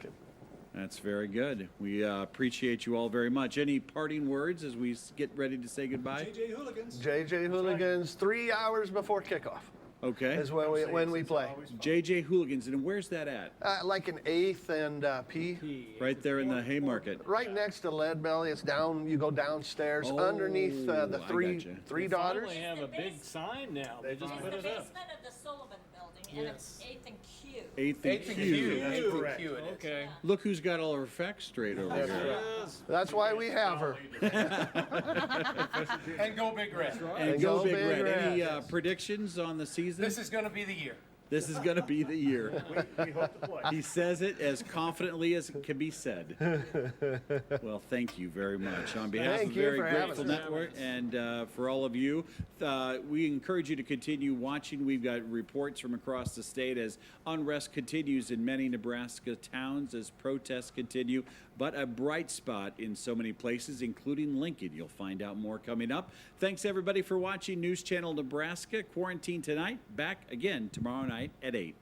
B: That's very good. We appreciate you all very much. Any parting words as we get ready to say goodbye?
I: JJ Hooligans.
E: JJ Hooligans, 3 hours before kickoff
B: Okay.
E: is when we play.
B: JJ Hooligans, and where's that at?
E: Like an 8th and P.
B: Right there in the Haymarket.
E: Right next to Lead Belly. It's down. You go downstairs underneath
B: I
E: the three
B: gotcha.
E: daughters.
J: Finally have a big sign now. They just
G: It's
J: put
G: the
J: it up.
G: basement of the Sullivan Building, and it's 8th and Q.
B: 8th and
F: Eighth and
B: Q.
F: Q. Eighth and Q it is.
J: Okay.
B: Look who's got all her facts straight over here.
E: That's why we have her.
F: And go Big Red.
B: And
E: And
B: go
E: go
B: Big
E: Big
B: Red.
E: Red,
B: Any
E: yes.
B: predictions on the season?
F: This is going to be the year.
B: This is going to be the year.
K: We hope to play.
B: He says it as confidently as it can be said. Well, thank you very much. On behalf
E: Thank
B: of
E: you
B: Very
E: for having
B: Grateful
E: us.
B: Network and for all of you, we encourage you to continue watching. We've got reports from across the state as unrest continues in many Nebraska towns as protests continue, but a bright spot in so many places, including Lincoln. You'll find out more coming up. Thanks, everybody, for watching News Channel Nebraska. Quarantine Tonight, back again tomorrow night at 8.